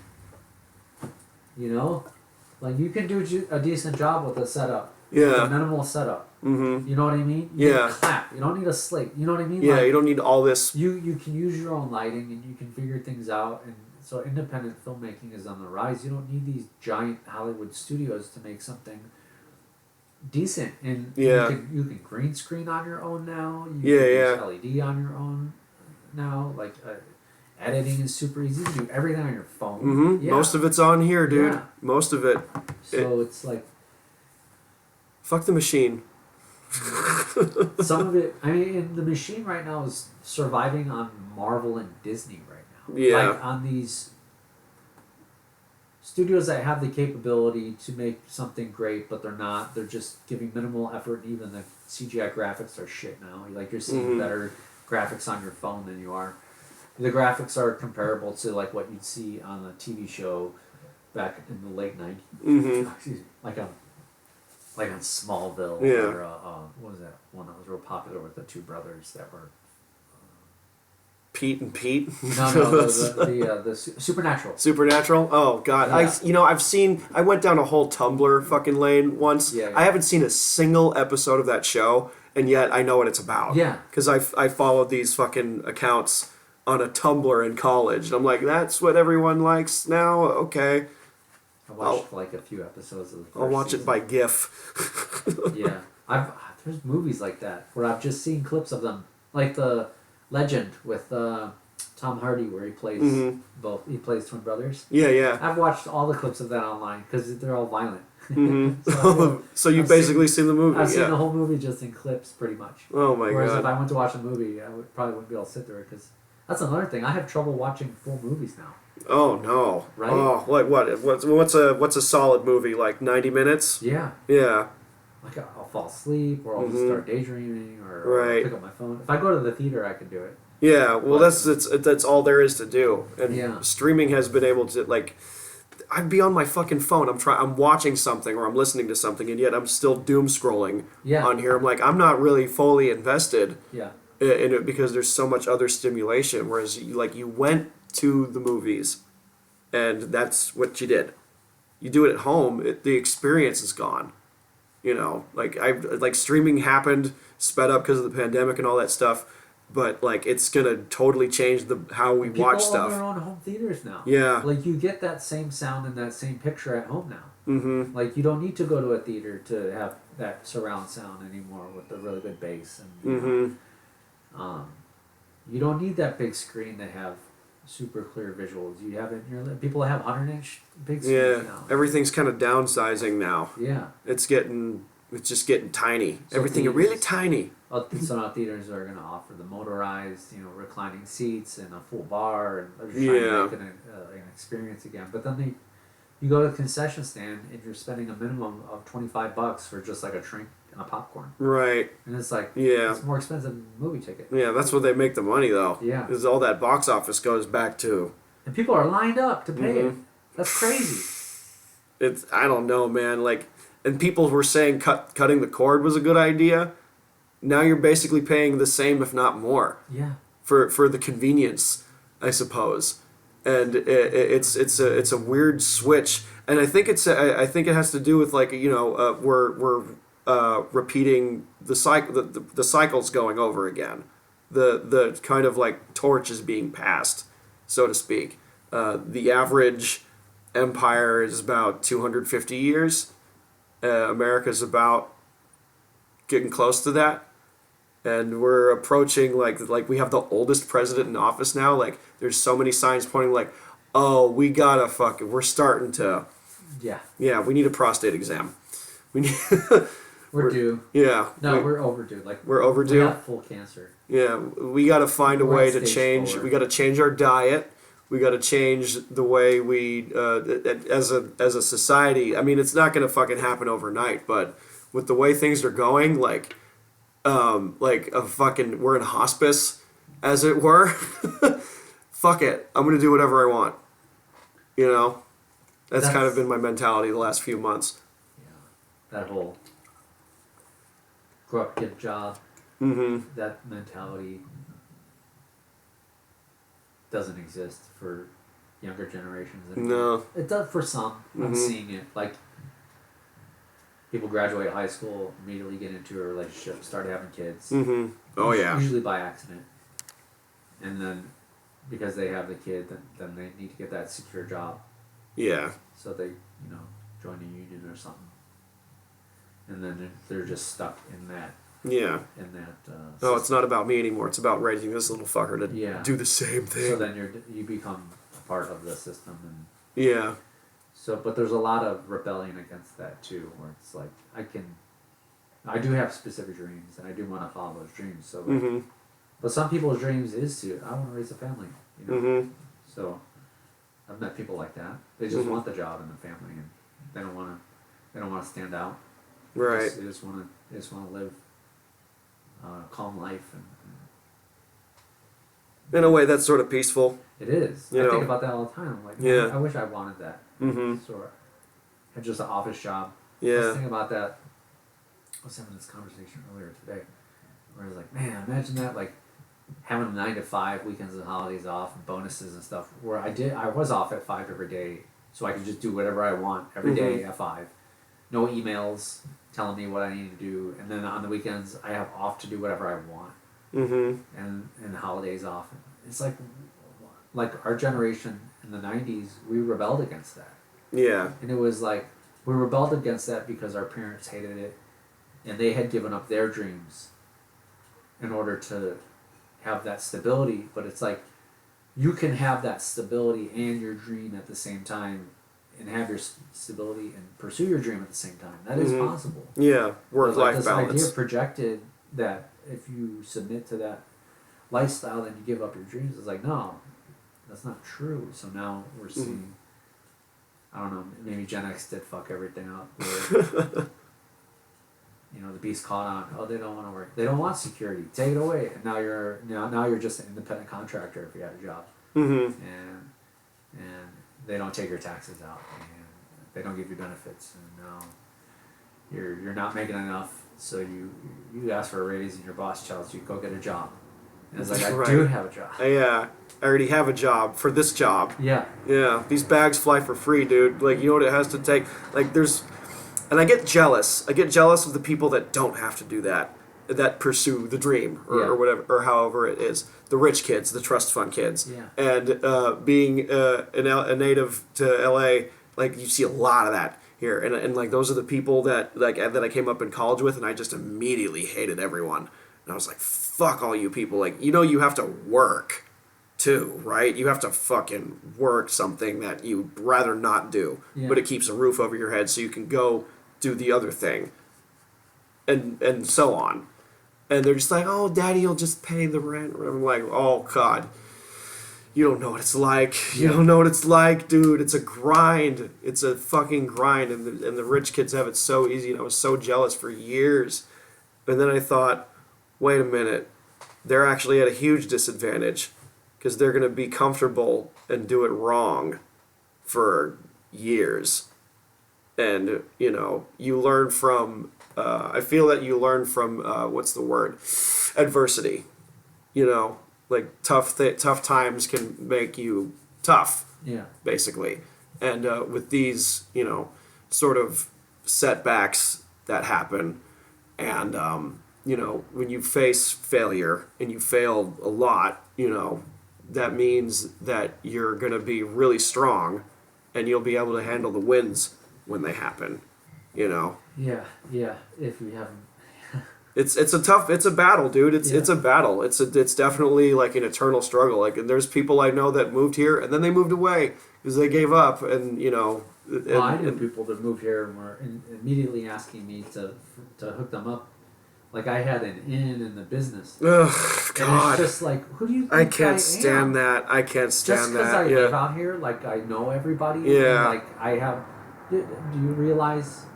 like you can do a decent job with a setup. Yeah. With a minimal setup. Mm-hmm. You know what I mean? You need a clap. You don't need a slate. You know what I mean? Yeah, like, you don't need all this. You can use your own lighting and you can figure things out. And so independent filmmaking is on the rise. You don't need these giant Hollywood studios to make something decent. And you can green screen on your own now. You can use LED on your own now. Like editing is super easy. You can do everything on your phone. Mm-hmm. Yeah. Most of it's on here, dude. Yeah. Most of it. So it's like Fuck the machine. some of it. I mean, and the machine right now is surviving on Marvel and Disney right now. Yeah. Like on these studios that have the capability to make something great, but they're not. They're just giving minimal effort. And even the CGI graphics are shit now. Like you're seeing better graphics on your phone than you are. The graphics are comparable to like what you'd see on a TV show back in the late 90s. Mm-hmm. Excuse me. Like on Smallville. Yeah. Or what was that one that was real popular with the two brothers that were. Pete and Pete. No, the Supernatural. Supernatural. Oh God, Yeah. I went down a whole Tumblr fucking lane once. Yeah. I haven't seen a single episode of that show, and yet I know what it's about. Yeah. Because I followed these fucking accounts on a Tumblr in college, and I'm like, that's what everyone likes now. Okay. I watched like a few episodes of the first I'll watch season. it by GIF. Yeah, there's movies like that where I've just seen clips of them, like the Legend with Tom Hardy, where he plays both. He plays twin brothers. Yeah. I've watched all the clips of that online because they're all violent. Mm-hmm. So you've basically seen the movie. I've seen the whole movie just in clips, pretty much. Oh my Whereas God. if I went to watch a movie, probably wouldn't be able to sit there because that's another thing. I have trouble watching full movies now. Oh no! Right? Oh, what's a solid movie, like 90 minutes? Yeah. Yeah. Like I'll fall asleep, or I'll just start daydreaming, or Right. pick up my phone. If I go to the theater, I can do it. Yeah. Well, that's all there is to do, and streaming has been able to like. I'd be on my fucking phone. I'm watching something or I'm listening to something, and yet I'm still doom scrolling on here. I'm like, I'm not really fully invested Yeah. in it because there's so much other stimulation. Whereas you went to the movies, and that's what you did. You do it at home, the experience is gone. Like streaming happened, sped up because of the pandemic and all that stuff. But like it's gonna totally change how we watch People stuff. own their own home theaters now. Yeah. Like you get that same sound and that same picture at home now. Mm-hmm. Like you don't need to go to a theater to have that surround sound anymore with the really good bass and you don't need that big screen to have super clear visuals. You have it in your people have 100-inch big screens now. Everything's kind of downsizing now. Yeah. It's just getting tiny. So Everything is really tiny. So now theaters are going to offer the motorized, reclining seats and a full bar, and they're just trying to make an experience again. But then you go to the concession stand and you're spending a minimum of $25 for just like a drink and a popcorn. Right. And it's like it's more expensive than a movie ticket. Yeah, that's where they make the money though. Yeah. Because all that box office goes back to. And people are lined up to pay it. That's crazy. I don't know, man. And people were saying cutting the cord was a good idea. Now you're basically paying the same, if not more. Yeah. For the convenience, I suppose. And it's a weird switch, and I think it has to do with we're repeating the cycle, the cycle's going over again, the kind of like torch is being passed, so to speak. The average empire is about 250 years. America's about getting close to that. and we're approaching like we have the oldest president in office now. Like there's so many signs pointing like, oh, we gotta we're starting to. Yeah, we need a prostate exam. We need. we're due. Yeah. No, we're overdue. Like we're overdue. We have full cancer. Yeah, we got to find a way to change. 4. We got to change our diet. We got to change the way we, as a society. I mean, it's not going to fucking happen overnight, but with the way things are going, like a fucking, we're in hospice, as it were. Fuck it, I'm gonna do whatever I want. You know, that's kind of been my mentality the last few months. Yeah, that whole grow up, get a job. Mm-hmm. That mentality doesn't exist for younger generations anymore. No. It does for some. Mm-hmm. I'm seeing it. Like, people graduate high school, immediately get into a relationship, start having kids. Mm-hmm. Oh, yeah. Usually by accident. And then, because they have the kid, then they need to get that secure job. Yeah. So they, join a union or something. And then they're just stuck in that. Yeah. In that. No, it's not about me anymore. It's about raising this little fucker to do the same thing. So then you become a part of the system, and yeah. So, but there's a lot of rebellion against that too, where it's like I do have specific dreams, and I do want to follow those dreams. So, mm-hmm. But some people's dreams is I want to raise a family. Mm-hmm. So, I've met people like that. They just mm-hmm. want the job and the family, and they don't want to stand out. Right. They just want to live calm life, and in a way that's sort of peaceful. It is. I think about that all the time. I'm like, I wish I wanted that. Mm-hmm. So I had just an office job. Yeah. I was thinking about that. I was having this conversation earlier today, where I was like, man, imagine that, like having a 9 to 5, weekends and holidays off, and bonuses and stuff. Where I was off at 5 every day, so I could just do whatever I want every mm-hmm. day at 5. No emails telling me what I need to do, and then on the weekends I have off to do whatever I want, mm-hmm. and holidays off. It's like our generation in the 90s, we rebelled against that. Yeah. And it was like we rebelled against that because our parents hated it, and they had given up their dreams in order to have that stability. But it's like you can have that stability and your dream at the same time, and have your stability and pursue your dream at the same time. That is possible. Yeah, work-life balance. This idea projected that if you submit to that lifestyle, then you give up your dreams. It's like, no, that's not true. So now we're seeing, I don't know, maybe Gen X did fuck everything up. Where, the beast caught on. Oh, they don't want to work. They don't want security. Take it away. And now you're just an independent contractor if you have a job. Mm-hmm. And they don't take your taxes out, and they don't give you benefits, and now you're not making enough, so you ask for a raise, and your boss tells you go get a job, and it's like I do have a job. Yeah, I already have a job for this job. Yeah. These bags fly for free, dude. Like, you know what it has to take. Like, and I get jealous. I get jealous of the people that don't have to do that pursue the dream or whatever, or however it is. The rich kids, the trust fund kids. Yeah. And being a native to LA, like, you see a lot of that here. And like, those are the people that I came up in college with, and I just immediately hated everyone. And I was like, fuck all you people. Like, you have to work too, right? You have to fucking work something that you'd rather not do. Yeah. But it keeps a roof over your head so you can go do the other thing. And so on. And they're just like, oh, daddy, you'll just pay the rent. I'm like, oh, God. You don't know what it's like. You don't know what it's like, dude. It's a grind. It's a fucking grind. And the rich kids have it so easy. And I was so jealous for years. And then I thought, wait a minute. They're actually at a huge disadvantage. Because they're going to be comfortable and do it wrong for years. And, you learn from... I feel that you learn from what's the word? Adversity. Like tough times can make you tough. Yeah. Basically, and with these, sort of setbacks that happen, and when you face failure and you fail a lot, that means that you're gonna be really strong, and you'll be able to handle the wins when they happen. Yeah. If you haven't, It's a battle, dude. It's a battle. It's definitely like an eternal struggle. Like, and there's people I know that moved here and then they moved away because they gave up, and you know. Well, I knew people that moved here and were immediately asking me to hook them up. Like I had an in the business. Ugh, God. And it's just like, who do you think I can't stand am? that. I can't stand just that. Just because I live out here, like I know everybody. Yeah. And, like I have. Do you realize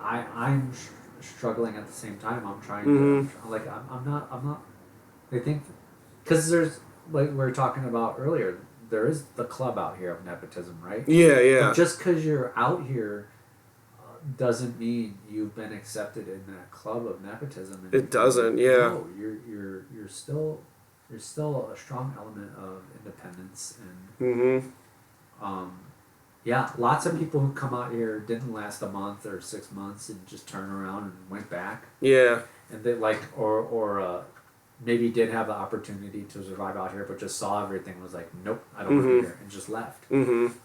I'm struggling at the same time? I'm trying to. Like I'm not. They think because there's like we were talking about earlier. There is the club out here of nepotism, right? Yeah, yeah. But just because you're out here doesn't mean you've been accepted in that club of nepotism. And it doesn't, yeah. No, you're still a strong element of independence and yeah, lots of people who come out here didn't last a month or 6 months and just turned around and went back. Yeah. And they like or maybe did have the opportunity to survive out here, but just saw everything, was like, nope, I don't want to be here, and just left. You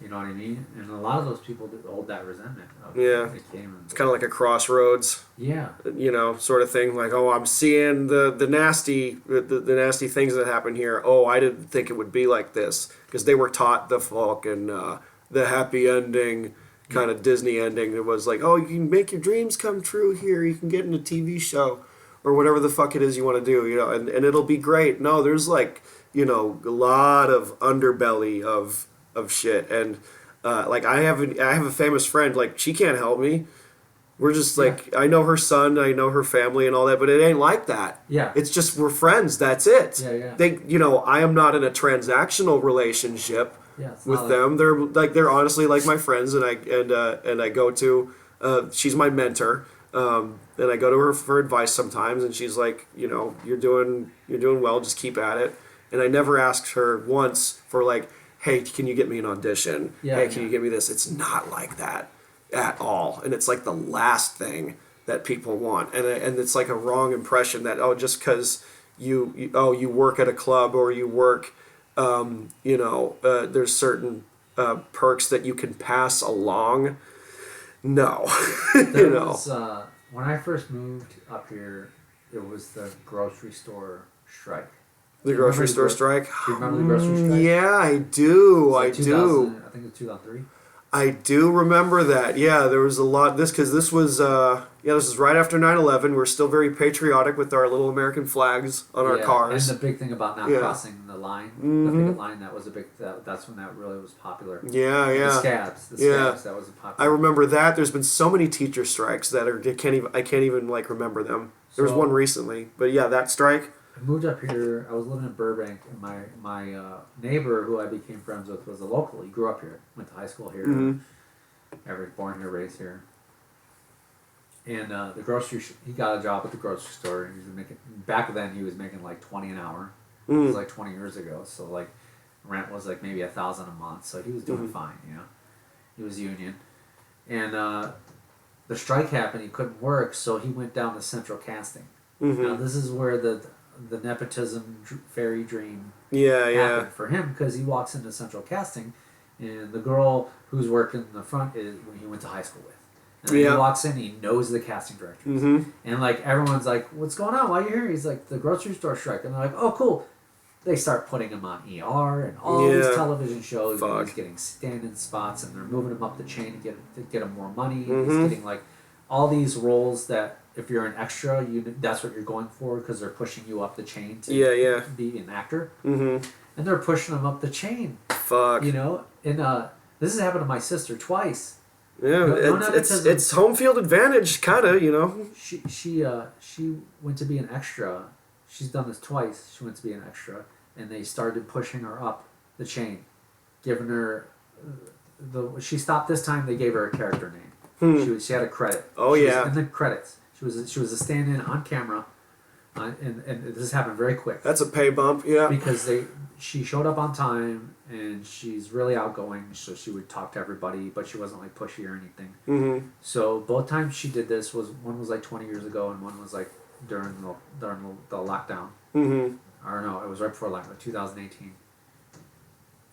know what I mean? And a lot of those people hold that resentment. It's kind of like a crossroads. Yeah. You know, sort of thing. Like, oh, I'm seeing the nasty things that happen here. Oh, I didn't think it would be like this because they were taught the fucking the happy ending. Kind of Disney ending. It was like, oh, you can make your dreams come true here. You can get in a TV show. Or whatever the fuck it is you want to do, you know, and it'll be great. No, there's like, you know, a lot of underbelly of shit, and like I have a famous friend, like she can't help me. We're just like I know her son, I know her family and all that, but it ain't like that. Yeah, it's just we're friends. That's it. Yeah. They, you know, I am not in a transactional relationship with them. They're honestly like my friends, and I go to. She's my mentor. And I go to her for advice sometimes, and she's like, you know, you're doing well, just keep at it. And I never asked her once for like, hey, can you get me an audition? Hey, can you get me this? It's not like that at all. And it's like the last thing that people want. And it's like a wrong impression that, oh, just because you work at a club or you work, there's certain perks that you can pass along. No. There was, when I first moved up here, it was the grocery store strike. The grocery store strike? Do you remember the grocery strike? Yeah, I do. I do. I think it was 2003. I do remember that. Yeah, there was a lot. This was right after 9/11. We're still very patriotic with our little American flags on our cars. And the big thing about not crossing the line, the picket line, that was a big. That's when that really was popular. Yeah. The scabs, that was a popular. I remember that. There's been so many teacher strikes that I can't even like remember them. There was one recently, but yeah, that strike. I moved up here. I was living in Burbank, and my neighbor, who I became friends with, was a local. He grew up here, went to high school here, born here, raised here. And the grocery, he got a job at the grocery store, and he was making. Back then, he was making like $20 an hour. It was like 20 years ago, so like rent was like maybe $1,000 a month. So he was doing fine, you know. He was union, and the strike happened. He couldn't work, so he went down to Central Casting. Now this is where the nepotism fairy dream happened for him, because he walks into Central Casting, and the girl who's working in the front is when he went to high school with. And then he walks in, he knows the casting directors. And like everyone's like, what's going on? Why are you here? He's like, the grocery store strike. And they're like, oh, cool. They start putting him on ER and all these television shows. And he's getting stand-in spots, and they're moving him up the chain to get him more money. He's getting like all these roles that if you're an extra, that's what you're going for, because they're pushing you up the chain to be an actor. And they're pushing him up the chain. Fuck. You know? And this has happened to my sister twice. Yeah, it's home field advantage, kind of, you know. She went to be an extra. She's done this twice. She went to be an extra, and they started pushing her up the chain, giving her she stopped this time. They gave her a character name. She had a credit. She was in the credits. She was a stand-in on camera, and this happened very quick. That's a pay bump, yeah. Because she showed up on time, and she's really outgoing, so she would talk to everybody, but she wasn't like pushy or anything. So both times she did this one was like 20 years ago, and one was like during the lockdown. Or no, it was right before lockdown, 2018.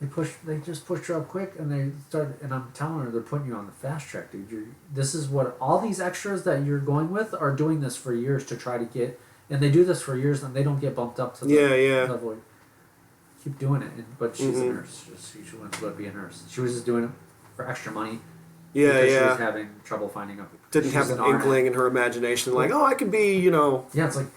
They just pushed her up quick, and they started. And I'm telling her they're putting you on the fast track, dude. This is what all these extras that you're going with are doing this for years to try to get, and they do this for years, and they don't get bumped up to the level. Keep doing it, but she's a nurse. She wants to be a nurse. She was just doing it for extra money. Yeah, because she was having trouble finding a. Didn't have an inkling in her imagination, like, oh, I could be, Yeah, it's like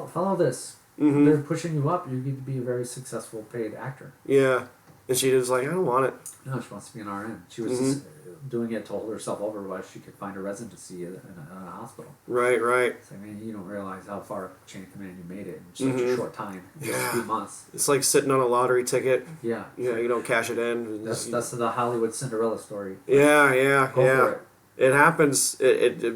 follow this. They're pushing you up. You need to be a very successful paid actor. Yeah. And she was like, I don't want it. No, she wants to be an RN. She was just doing it to hold herself over while she could find a residency in a hospital. Right. It's like, man, you don't realize how far up the chain of command you made it in such a short time. Yeah. A few months. It's like sitting on a lottery ticket. Yeah. You don't cash it in. That's the Hollywood Cinderella story. Yeah. Go for it. It happens.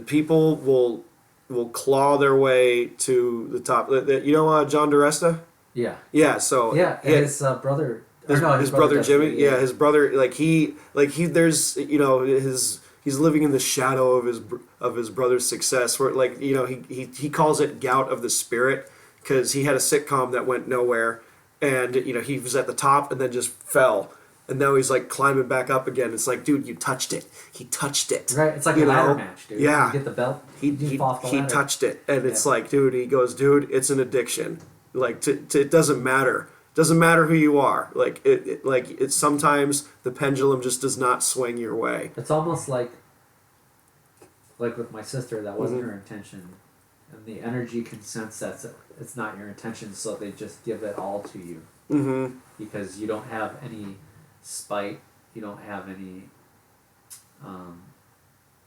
People will claw their way to the top. You know John DeResta? Yeah. Yeah, so... Yeah, and his brother... His brother Jimmy, his brother, there's, he's living in the shadow of his brother's success. Where he calls it gout of the spirit because he had a sitcom that went nowhere, and he was at the top and then just fell, and now he's like climbing back up again. It's like, dude, you touched it. He touched it. Right, it's like a ladder match, dude. Yeah, you get the belt. He touched it, and it's like, dude, he goes, dude, it's an addiction. Like, it doesn't matter. Doesn't matter who you are. It's sometimes the pendulum just does not swing your way. It's almost like with my sister, that wasn't her intention, and the energy can sense that it's not your intention, so they just give it all to you because you don't have any spite, you don't have any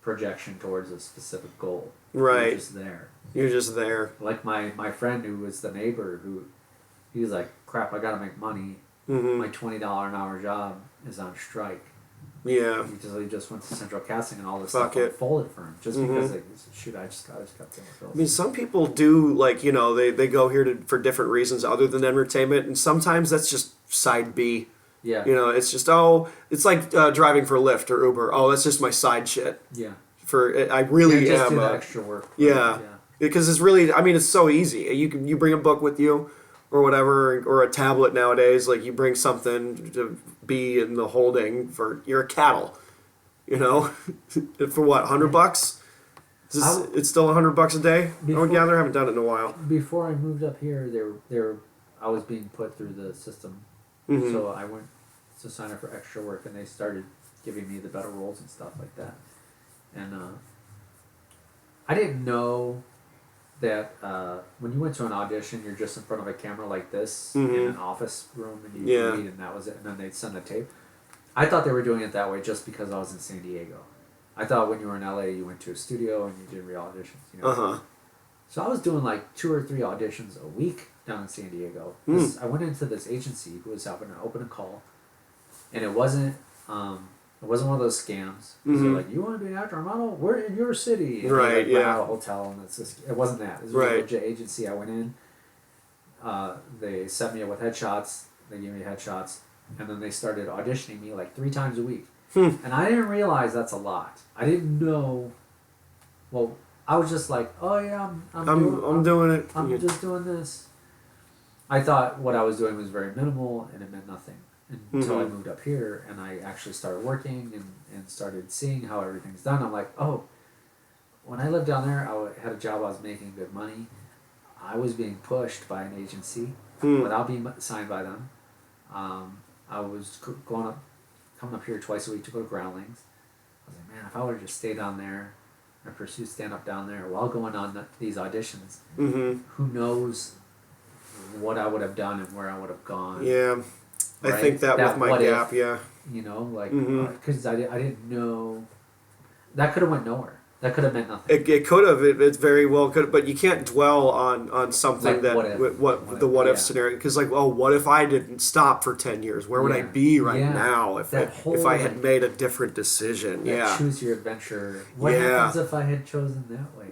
projection towards a specific goal. Right. You're just there. Like my friend who was the neighbor he was like, crap, I gotta make money. My $20 an hour job is on strike. Yeah. He just went to Central Casting and all this stuff unfolded for him. Just because, shoot, I just got I mean, some people do, they go here for different reasons other than entertainment, and sometimes that's just side B. Yeah. It's just, it's like driving for Lyft or Uber. Oh, that's just my side shit. Yeah. I really just am. Do the extra work. Yeah. Because it's really, it's so easy. You bring a book with you, or whatever, or a tablet nowadays. Like, you bring something to be in the holding you're a cattle, for what, $100? It's still $100 a day. I would gather. I haven't done it in a while. Before I moved up here, I was being put through the system, so I went to sign up for extra work, and they started giving me the better roles and stuff like that. And I didn't know that when you went to an audition, you're just in front of a camera like this in an office room, and you read, and that was it, and then they'd send a tape. I thought they were doing it that way just because I was in San Diego. I thought when you were in LA, you went to a studio and you did real auditions. So I was doing like 2 or 3 auditions a week down in San Diego. I went into this agency who was having an open call, and it wasn't one of those scams. They're like, you want to be an actor or model? We're in your city. And right, they, like, out a hotel, and it wasn't that. It was a legit agency. I went in. They set me up with headshots. They gave me headshots, and then they started auditioning me like 3 times a week. And I didn't realize that's a lot. I didn't know. Well, I was just like, oh yeah, I'm doing it. I'm just doing this. I thought what I was doing was very minimal, and it meant nothing. Until I moved up here and I actually started working and started seeing how everything's done. I'm like, oh, when I lived down there, I had a job, I was making good money. I was being pushed by an agency without being signed by them. I was coming up here twice a week to go to Groundlings. I was like, man, if I would have just stayed down there and pursued stand-up down there while going on these auditions, who knows what I would have done and where I would have gone. Yeah. Right? I think that with my gap, because I didn't know that could have went nowhere. That could have meant nothing. It could have. It very well could have. But you can't dwell on something like what if scenario. Because what if I didn't stop for 10 years? Where would I be now if I had made a different decision? Choose your adventure. What happens if I had chosen that way?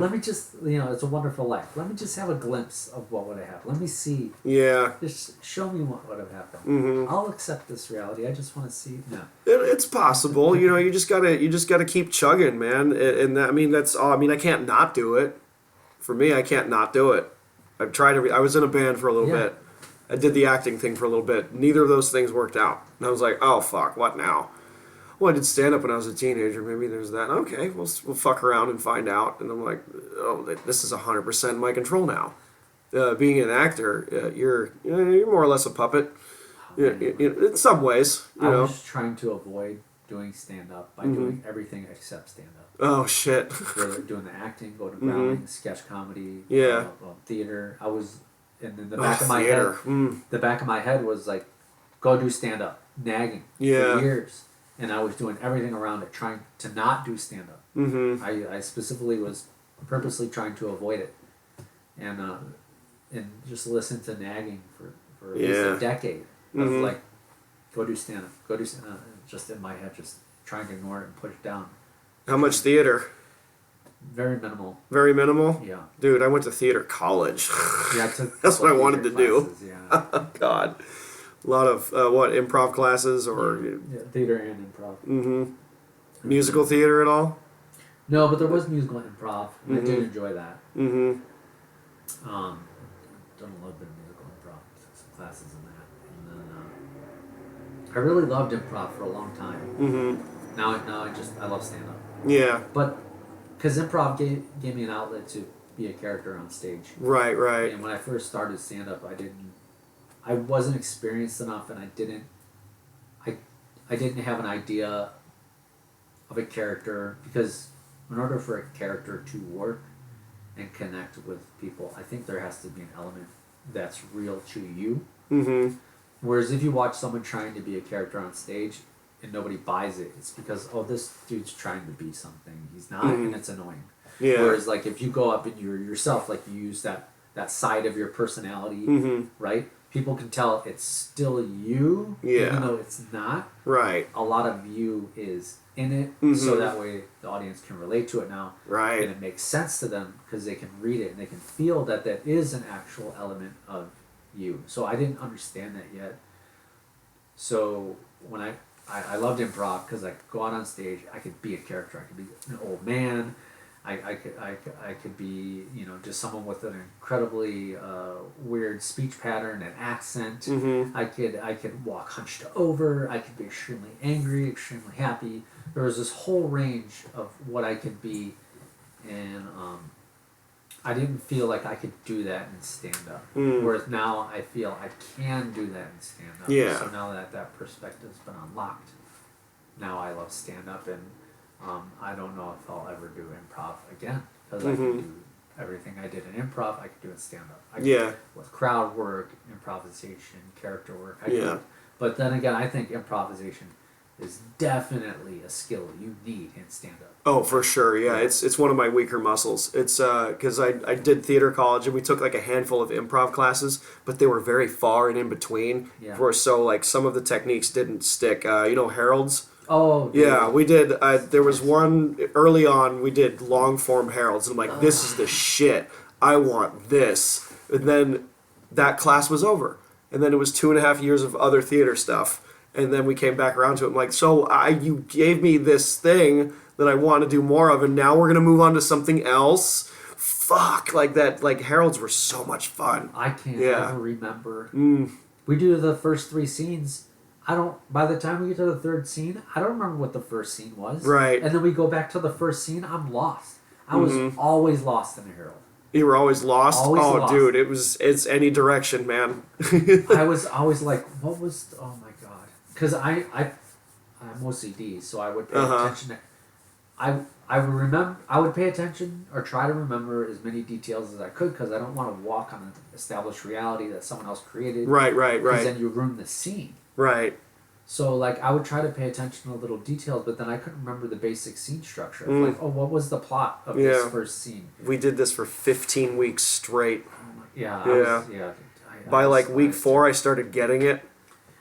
Let me just, it's a wonderful life. Let me just have a glimpse of what would have happened. Let me see. Yeah. Just show me what would have happened. I'll accept this reality. I just want to see. No. It's possible. You just gotta keep chugging, man. And that's all. I can't not do it. For me, I can't not do it. I've tried I was in a band for a little bit, I did the acting thing for a little bit. Neither of those things worked out. And I was like, oh, fuck, what now? Well, I did stand-up when I was a teenager. Maybe there's that. Okay, we'll fuck around and find out. And I'm like, oh, this is 100% my control now. Being an actor, you're more or less a puppet. In some ways, I was trying to avoid doing stand-up by doing everything except stand-up. Oh, shit. Doing the acting, go to Browning, sketch comedy, theater. I was, and then the back of my head, the back of my head was like, go do stand-up, nagging for years. And I was doing everything around it, trying to not do stand-up. I specifically was purposely trying to avoid it. And just listen to nagging for at least a decade of like, go do stand-up, go do stand-up. Just in my head, just trying to ignore it and push it down. How much theater? Very minimal. Very minimal? Yeah. Dude, I went to theater college. Yeah, I took That's what I wanted to classes, do. Yeah. God. A lot of, improv classes or... Yeah, theater and improv. Musical theater at all? No, but there was musical improv. And I did enjoy that. Done a little bit of musical improv, some classes in that. And then I really loved improv for a long time. Now I love stand-up. Yeah. But, because improv gave me an outlet to be a character on stage. Right. And when I first started stand-up, I wasn't experienced enough, and I didn't have an idea of a character, because in order for a character to work and connect with people, I think there has to be an element that's real to you. Whereas if you watch someone trying to be a character on stage and nobody buys it, it's because, oh, this dude's trying to be something he's not, and it's annoying. Yeah. Whereas like if you go up and you're yourself, like you use that side of your personality, right? People can tell it's still you, even though it's not. Right. A lot of you is in it, so that way the audience can relate to it now. Right. And it makes sense to them because they can read it and they can feel that is an actual element of you. So I didn't understand that yet. So when I loved improv because I could go out on stage, I could be a character. I could be an old man. I could be, just someone with an incredibly weird speech pattern and accent. I could walk hunched over. I could be extremely angry, extremely happy. There was this whole range of what I could be, and I didn't feel like I could do that in stand-up. Whereas now I feel I can do that in stand-up. Yeah. So now that perspective's been unlocked, now I love stand-up, and I don't know if I'll ever do improv again, because I can do everything I did in improv, I can do in stand-up. With crowd work, improvisation, character work. But then again, I think improvisation is definitely a skill you need in stand-up. Oh, for sure, yeah. It's one of my weaker muscles. It's because I did theater college, and we took like a handful of improv classes, but they were very far and in between. Yeah. So like some of the techniques didn't stick. Heralds? Oh, yeah, we did. There was one early on. We did long form heralds, and I'm like, this is the shit. I want this. And then that class was over, and then it was 2.5 years of other theater stuff, and then we came back around to it. I'm like, so you gave me this thing that I want to do more of, and now we're gonna move on to something else. Fuck, like that. Like heralds were so much fun. I can't ever remember. We do the first 3 scenes. By the time we get to the 3rd scene, I don't remember what the first scene was. Right. And then we go back to the first scene, I'm lost. I was always lost in a herald. You were always lost? Always lost. Dude, it's any direction, man. I was always like, what was, oh my God. Because I'm OCD, so I would pay attention to, I would pay attention or try to remember as many details as I could, because I don't want to walk on an established reality that someone else created. Right. Because then you ruin the scene. Right. So, like, I would try to pay attention to little details, but then I couldn't remember the basic scene structure. Like, what was the plot of this first scene? We did this for 15 weeks straight. Yeah. By week 4, I started getting it.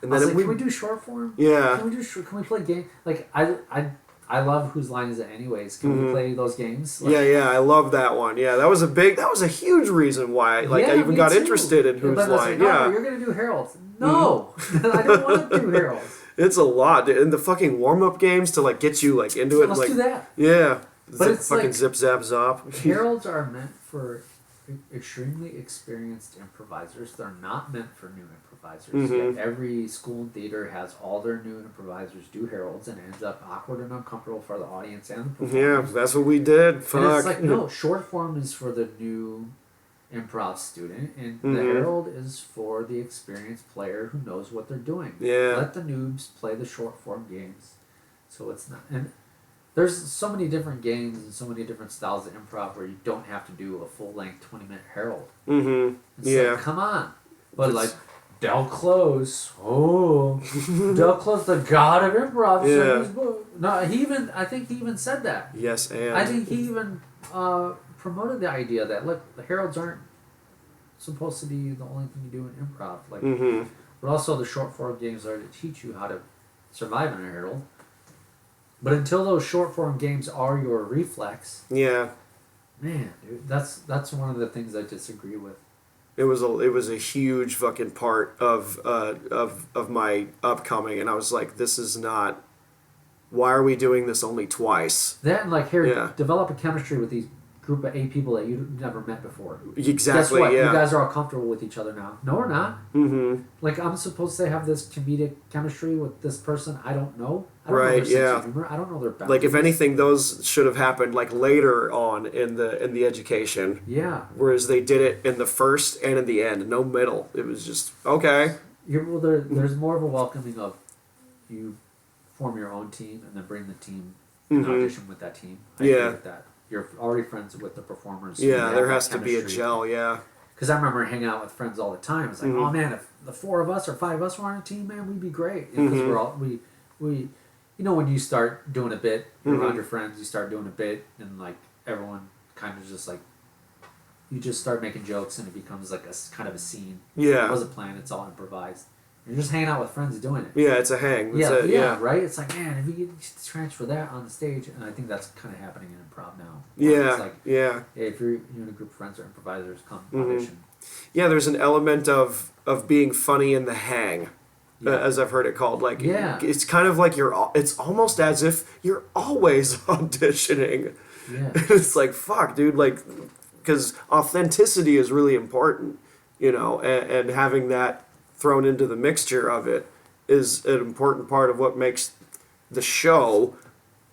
And then can we do short form? Yeah. Can we play game? Like, I love Whose Line Is It Anyways? Can we play those games? Like, I love that one. Yeah, that was a huge reason why I even got interested in Whose Line. You're gonna do heralds. No, I don't want to do heralds. It's a lot, dude. And the fucking warm-up games to get you into it. Let's do that. Yeah, but it's fucking zip zap zop. Heralds are meant for extremely experienced improvisers. They're not meant for new improvisers. Mm-hmm. Yet every school and theater has all their new improvisers do heralds, and it ends up awkward and uncomfortable for the audience and the performers. Yeah, that's what we did. Fuck. And it's like, no, short form is for the new improv student, and the herald is for the experienced player who knows what they're doing. Yeah. Let the noobs play the short form games. So it's not, and there's so many different games and so many different styles of improv where you don't have to do a full length 20-minute herald. Mm-hmm. It's like, come on. But like Del Close, Del Close, the god of improv. Yeah. No, I think he even said that. Yes, and I think he even promoted the idea that look, the heralds aren't supposed to be the only thing you do in improv. Like, but also the short form games are to teach you how to survive in a herald. But until those short form games are your reflex, yeah, man, dude, that's one of the things I disagree with. it was a huge fucking part of my upcoming, and I was like, this is not. Why are we doing this only twice? That and like here, develop a chemistry with these group of 8 people that you've never met before. Exactly. Guess what? Yeah. You guys are all comfortable with each other now. No, we're not. Mm-hmm. Like I'm supposed to have this comedic chemistry with this person I don't know. I don't Right. know their Yeah. sense of humor. I don't know their boundaries. Like if anything, those should have happened like later on in the education. Yeah. Whereas they did it in the first and in the end, no middle. It was just okay. There's more of a welcoming of you form your own team and then bring the team and audition with that team. I agree with that. You're already friends with the performers. Yeah, there has to be a gel. Yeah. Because I remember hanging out with friends all the time. It's like, oh man, if the 4 of us or 5 of us were on a team, man, we'd be great. Because we're all we, you know, when you start doing a bit around your friends, you start doing a bit, and like everyone kind of just like, you just start making jokes, and it becomes like a kind of a scene. Yeah. It wasn't planned. It's all improvised. You're just hanging out with friends doing it. Yeah, it's a hang. Yeah, right? It's like, man, if you could transfer that on the stage, and I think that's kind of happening in improv now. Yeah, it's like, yeah. Hey, if you're in a group of friends or improvisers, come audition. Yeah, there's an element of being funny in the hang, as I've heard it called. Like, it's kind of like it's almost as if you're always auditioning. Yeah. It's like, fuck, dude, like, because authenticity is really important, you know, and having that thrown into the mixture of it is an important part of what makes the show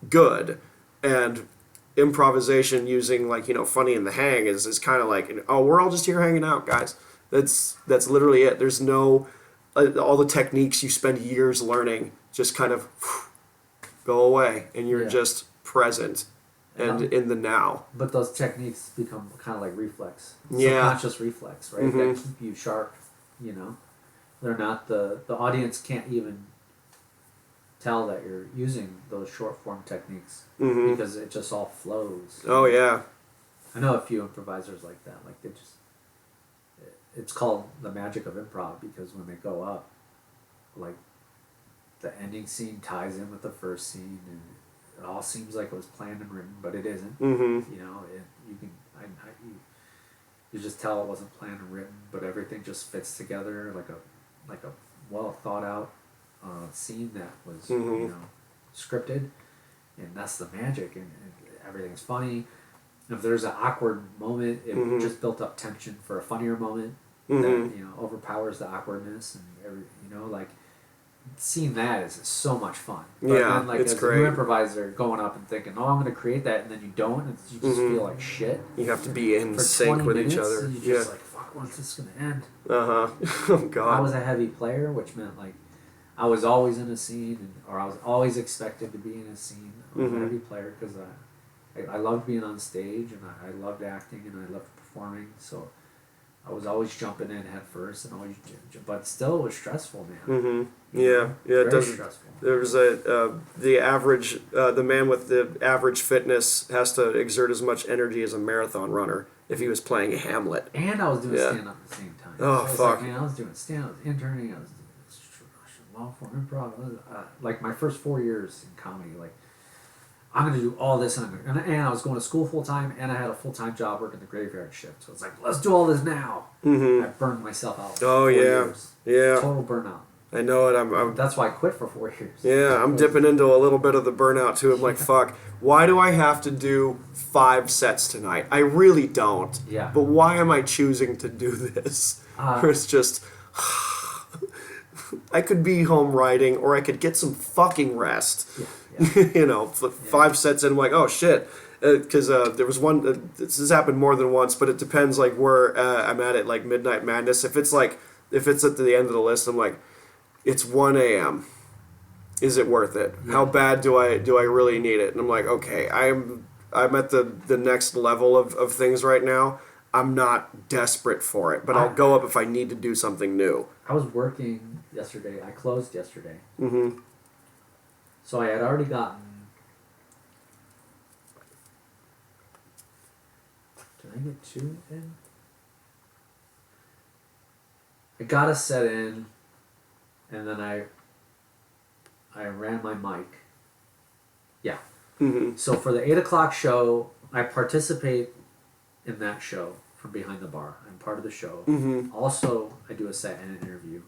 good. And improvisation using, like, you know, funny in the hang is kind of like, oh, we're all just here hanging out, guys. That's literally it. There's no all the techniques you spend years learning just kind of go away, and you're just present and in the now. But those techniques become kind of like reflex, Yeah. subconscious reflex, right? That keep you sharp, you know. They're not the audience can't even tell that you're using those short form techniques because it just all flows. Oh yeah. I know a few improvisers like that. Like they just, it's called the magic of improv because when they go up, like the ending scene ties in with the first scene, and it all seems like it was planned and written, but it isn't. You know, you just tell it wasn't planned and written, but everything just fits together like a well thought out scene that was you know scripted, and that's the magic, and everything's funny. And if there's an awkward moment, it just built up tension for a funnier moment that you know overpowers the awkwardness, and you know like seeing that is so much fun. But then, like it's as great. a new improviser going up and thinking, oh, I'm going to create that, and then you don't, and you just feel like shit. You have to be in for sync 20 with minutes, each other. And you're just like, fuck, when's this going to end? Oh god. I was a heavy player, which meant like I was always in a scene, or I was always expected to be in a scene. I was a heavy player because I loved being on stage, and I loved acting, and I loved performing. So I was always jumping in head first, and always, but still it was stressful, man. Yeah, it doesn't. Stressful. There's the average, the man with the average fitness has to exert as much energy as a marathon runner if he was playing Hamlet. And I was doing stand up at the same time. Oh, fuck. Like, man, I was doing stand up, interning, I was doing long form improv. Like my first 4 years in comedy, like I'm gonna do all this, and I was going to school full time, and I had a full time job working the graveyard shift. So it's like, let's do all this now. I burned myself out. Oh, for yeah. 4 years. Yeah. Total burnout. I know it. I'm That's why I quit for 4 years. Yeah, I'm dipping into a little bit of the burnout too. I'm like, fuck, why do I have to do 5 sets tonight? I really don't. Yeah. But why am I choosing to do this? Where it's just, I could be home writing, or I could get some fucking rest. Yeah. You know, 5 sets in, I'm like, oh shit. Because there was one, this has happened more than once, but it depends like where I'm at like Midnight Madness. If it's at the end of the list, I'm like, it's 1 a.m. Is it worth it? Yeah. How bad do I really need it? And I'm like, okay, I'm at the next level of things right now. I'm not desperate for it, but I'll go up if I need to do something new. I was working yesterday. I closed yesterday. Mm-hmm. So I had already gotten. Did I get 2 in? I got a set in, and then I ran my mic. Yeah. Mm-hmm. So for the 8 o'clock show, I participate in that show from behind the bar. I'm part of the show. Mm-hmm. Also, I do a set and an interview.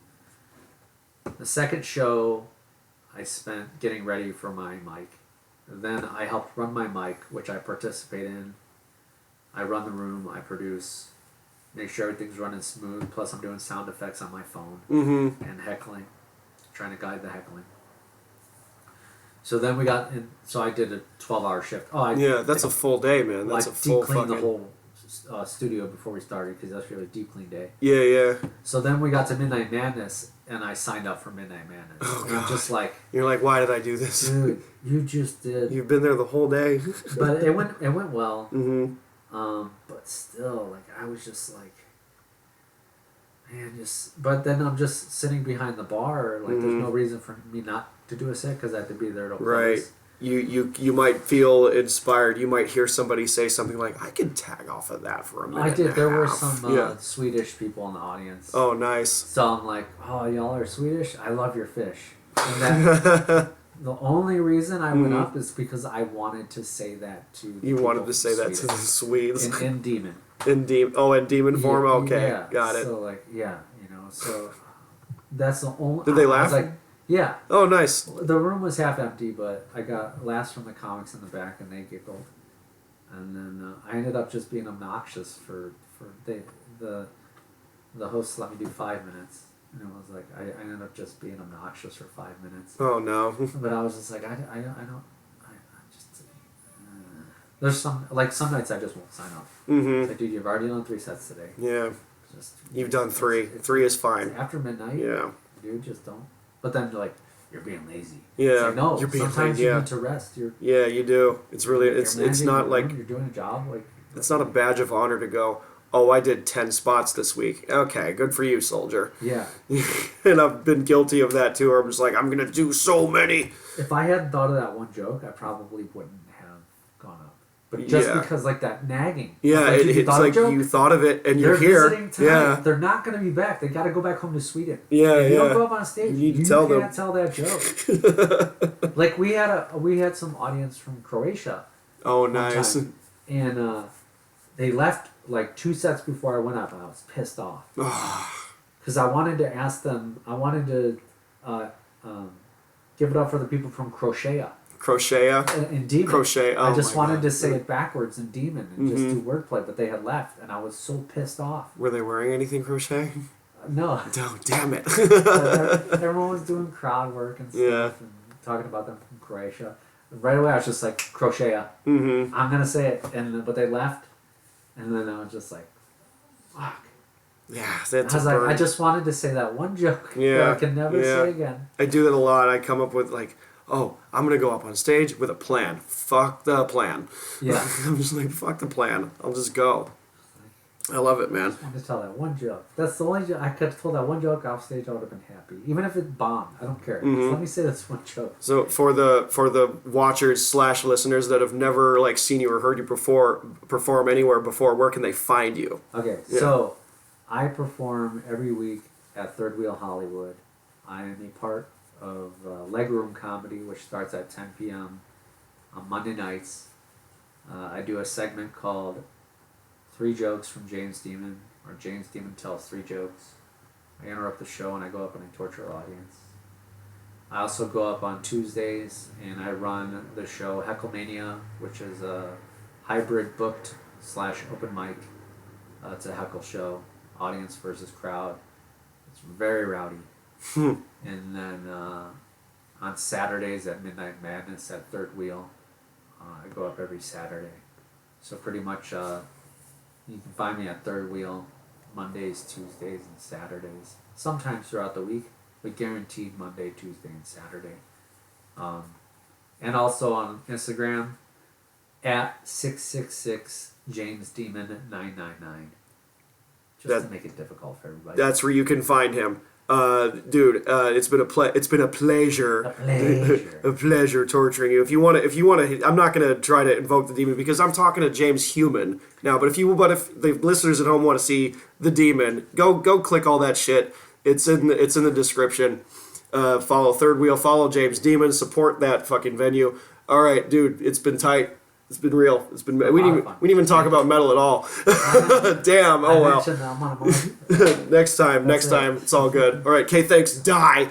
The second show, I spent getting ready for my mic. Then I helped run my mic, which I participate in. I run the room, I produce, make sure everything's running smooth. Plus, I'm doing sound effects on my phone and heckling, trying to guide the heckling. So then we got in. So I did a 12-hour shift. That's a full day, man. That's a full deep cleaned fucking. the whole studio before we started because that's really a deep clean day. Yeah. So then we got to Midnight Madness, and I signed up for Midnight Madness. Oh, and I'm just like, you're like, why did I do this? Dude, you just did. You've been there the whole day. But it went well. Mm-hmm. But still, like, I was just like, man, but then I'm just sitting behind the bar. Like, there's no reason for me not to do a set because I have to be there to close. Right. You might feel inspired. You might hear somebody say something like, I can tag off of that for a minute. I did. There were half. some Swedish people in the audience. Oh, nice. So I'm like, oh, y'all are Swedish? I love your fish. And that, the only reason I went up is because I wanted to say that to You wanted to say that to the Swedes. In Demon. In demon form? Okay, yeah. got it. So, like, so that's the only... Did they laugh? I was like, yeah. Oh, nice. The room was half empty, but I got laughs from the comics in the back, and they giggled. And then I ended up just being obnoxious for the hosts let me do 5 minutes. And it was like, I ended up just being obnoxious for 5 minutes. Oh, no. But I was just like, there's some nights I just won't sign up. Mm-hmm. Like, dude, you've already done 3 sets today. Yeah. You've done 3. 3 is fine. After midnight. Yeah. Dude, just don't. But then, like, you're being lazy. Yeah. It's like, no, you're being sometimes lazy, you need to rest. Yeah, you do. It's really, it's not like... You're doing a job. Like, it's not a badge of honor to go, oh, I did 10 spots this week. Okay, good for you, soldier. Yeah. And I've been guilty of that too, where I'm just like, I'm going to do so many. If I hadn't thought of that one joke, I probably wouldn't have gone up. But just because, like, that nagging. Yeah, like, it's like you thought of it and you're here. Visiting tonight. Yeah. They're not going to be back. They got to go back home to Sweden. Yeah, if you don't go up on stage, you can't tell that joke. Like, we had some audience from Croatia. Oh, nice. And they left, like, 2 sets before I went up, and I was pissed off. Because I wanted to ask them, give it up for the people from Croatia. Croatia? In Demon. Crochet. Oh, I just wanted to say it backwards in Demon and just do wordplay, but they had left, and I was so pissed off. Were they wearing anything crochet? No. Oh, damn it. Everyone was doing crowd work and stuff and talking about them from Croatia. Right away, I was just like, Croatia. Mm-hmm. I'm going to say it. But they left, and then I was just like, fuck. Yeah, that's I was like, I just wanted to say that one joke that I can never say again. I do that a lot. I come up with, like, oh, I'm going to go up on stage with a plan. Fuck the plan. Yeah. I'm just like, fuck the plan. I'll just go. I love it, man. I just wanted to tell that one joke. That's the only joke. I could have told that one joke off stage, I would have been happy. Even if it bombed, I don't care. Just let me say this one joke. So for the watchers / listeners that have never, like, seen you or heard you perform anywhere before, where can they find you? Okay, so I perform every week at Third Wheel Hollywood. I am a part of Legroom Comedy, which starts at 10 p.m. on Monday nights. I do a segment called 3 Jokes from James Demon, or James Demon Tells 3 Jokes. I interrupt the show and I go up and I torture our audience. I also go up on Tuesdays and I run the show Hecklemania, which is a hybrid booked / open mic. It's a heckle show, audience versus crowd. It's very rowdy. And then on Saturdays at Midnight Madness at Third Wheel, I go up every Saturday. So pretty much you can find me at Third Wheel Mondays, Tuesdays, and Saturdays. Sometimes throughout the week, but guaranteed Monday, Tuesday, and Saturday. And also on Instagram at 666 James Demon 999. Just to make it difficult for everybody. That's where you can find him. Dude, it's been a pleasure. A pleasure torturing you. If you want to, I'm not gonna try to invoke the demon because I'm talking to James Human now. But if the listeners at home want to see the demon, go click all that shit. It's in the description. Follow Third Wheel. Follow James Demon. Support that fucking venue. All right, dude. It's been tight. It's been real. It's been. We didn't even talk about metal at all. Damn. Oh well. Next time. It's all good. All right. Okay. Thanks. Die.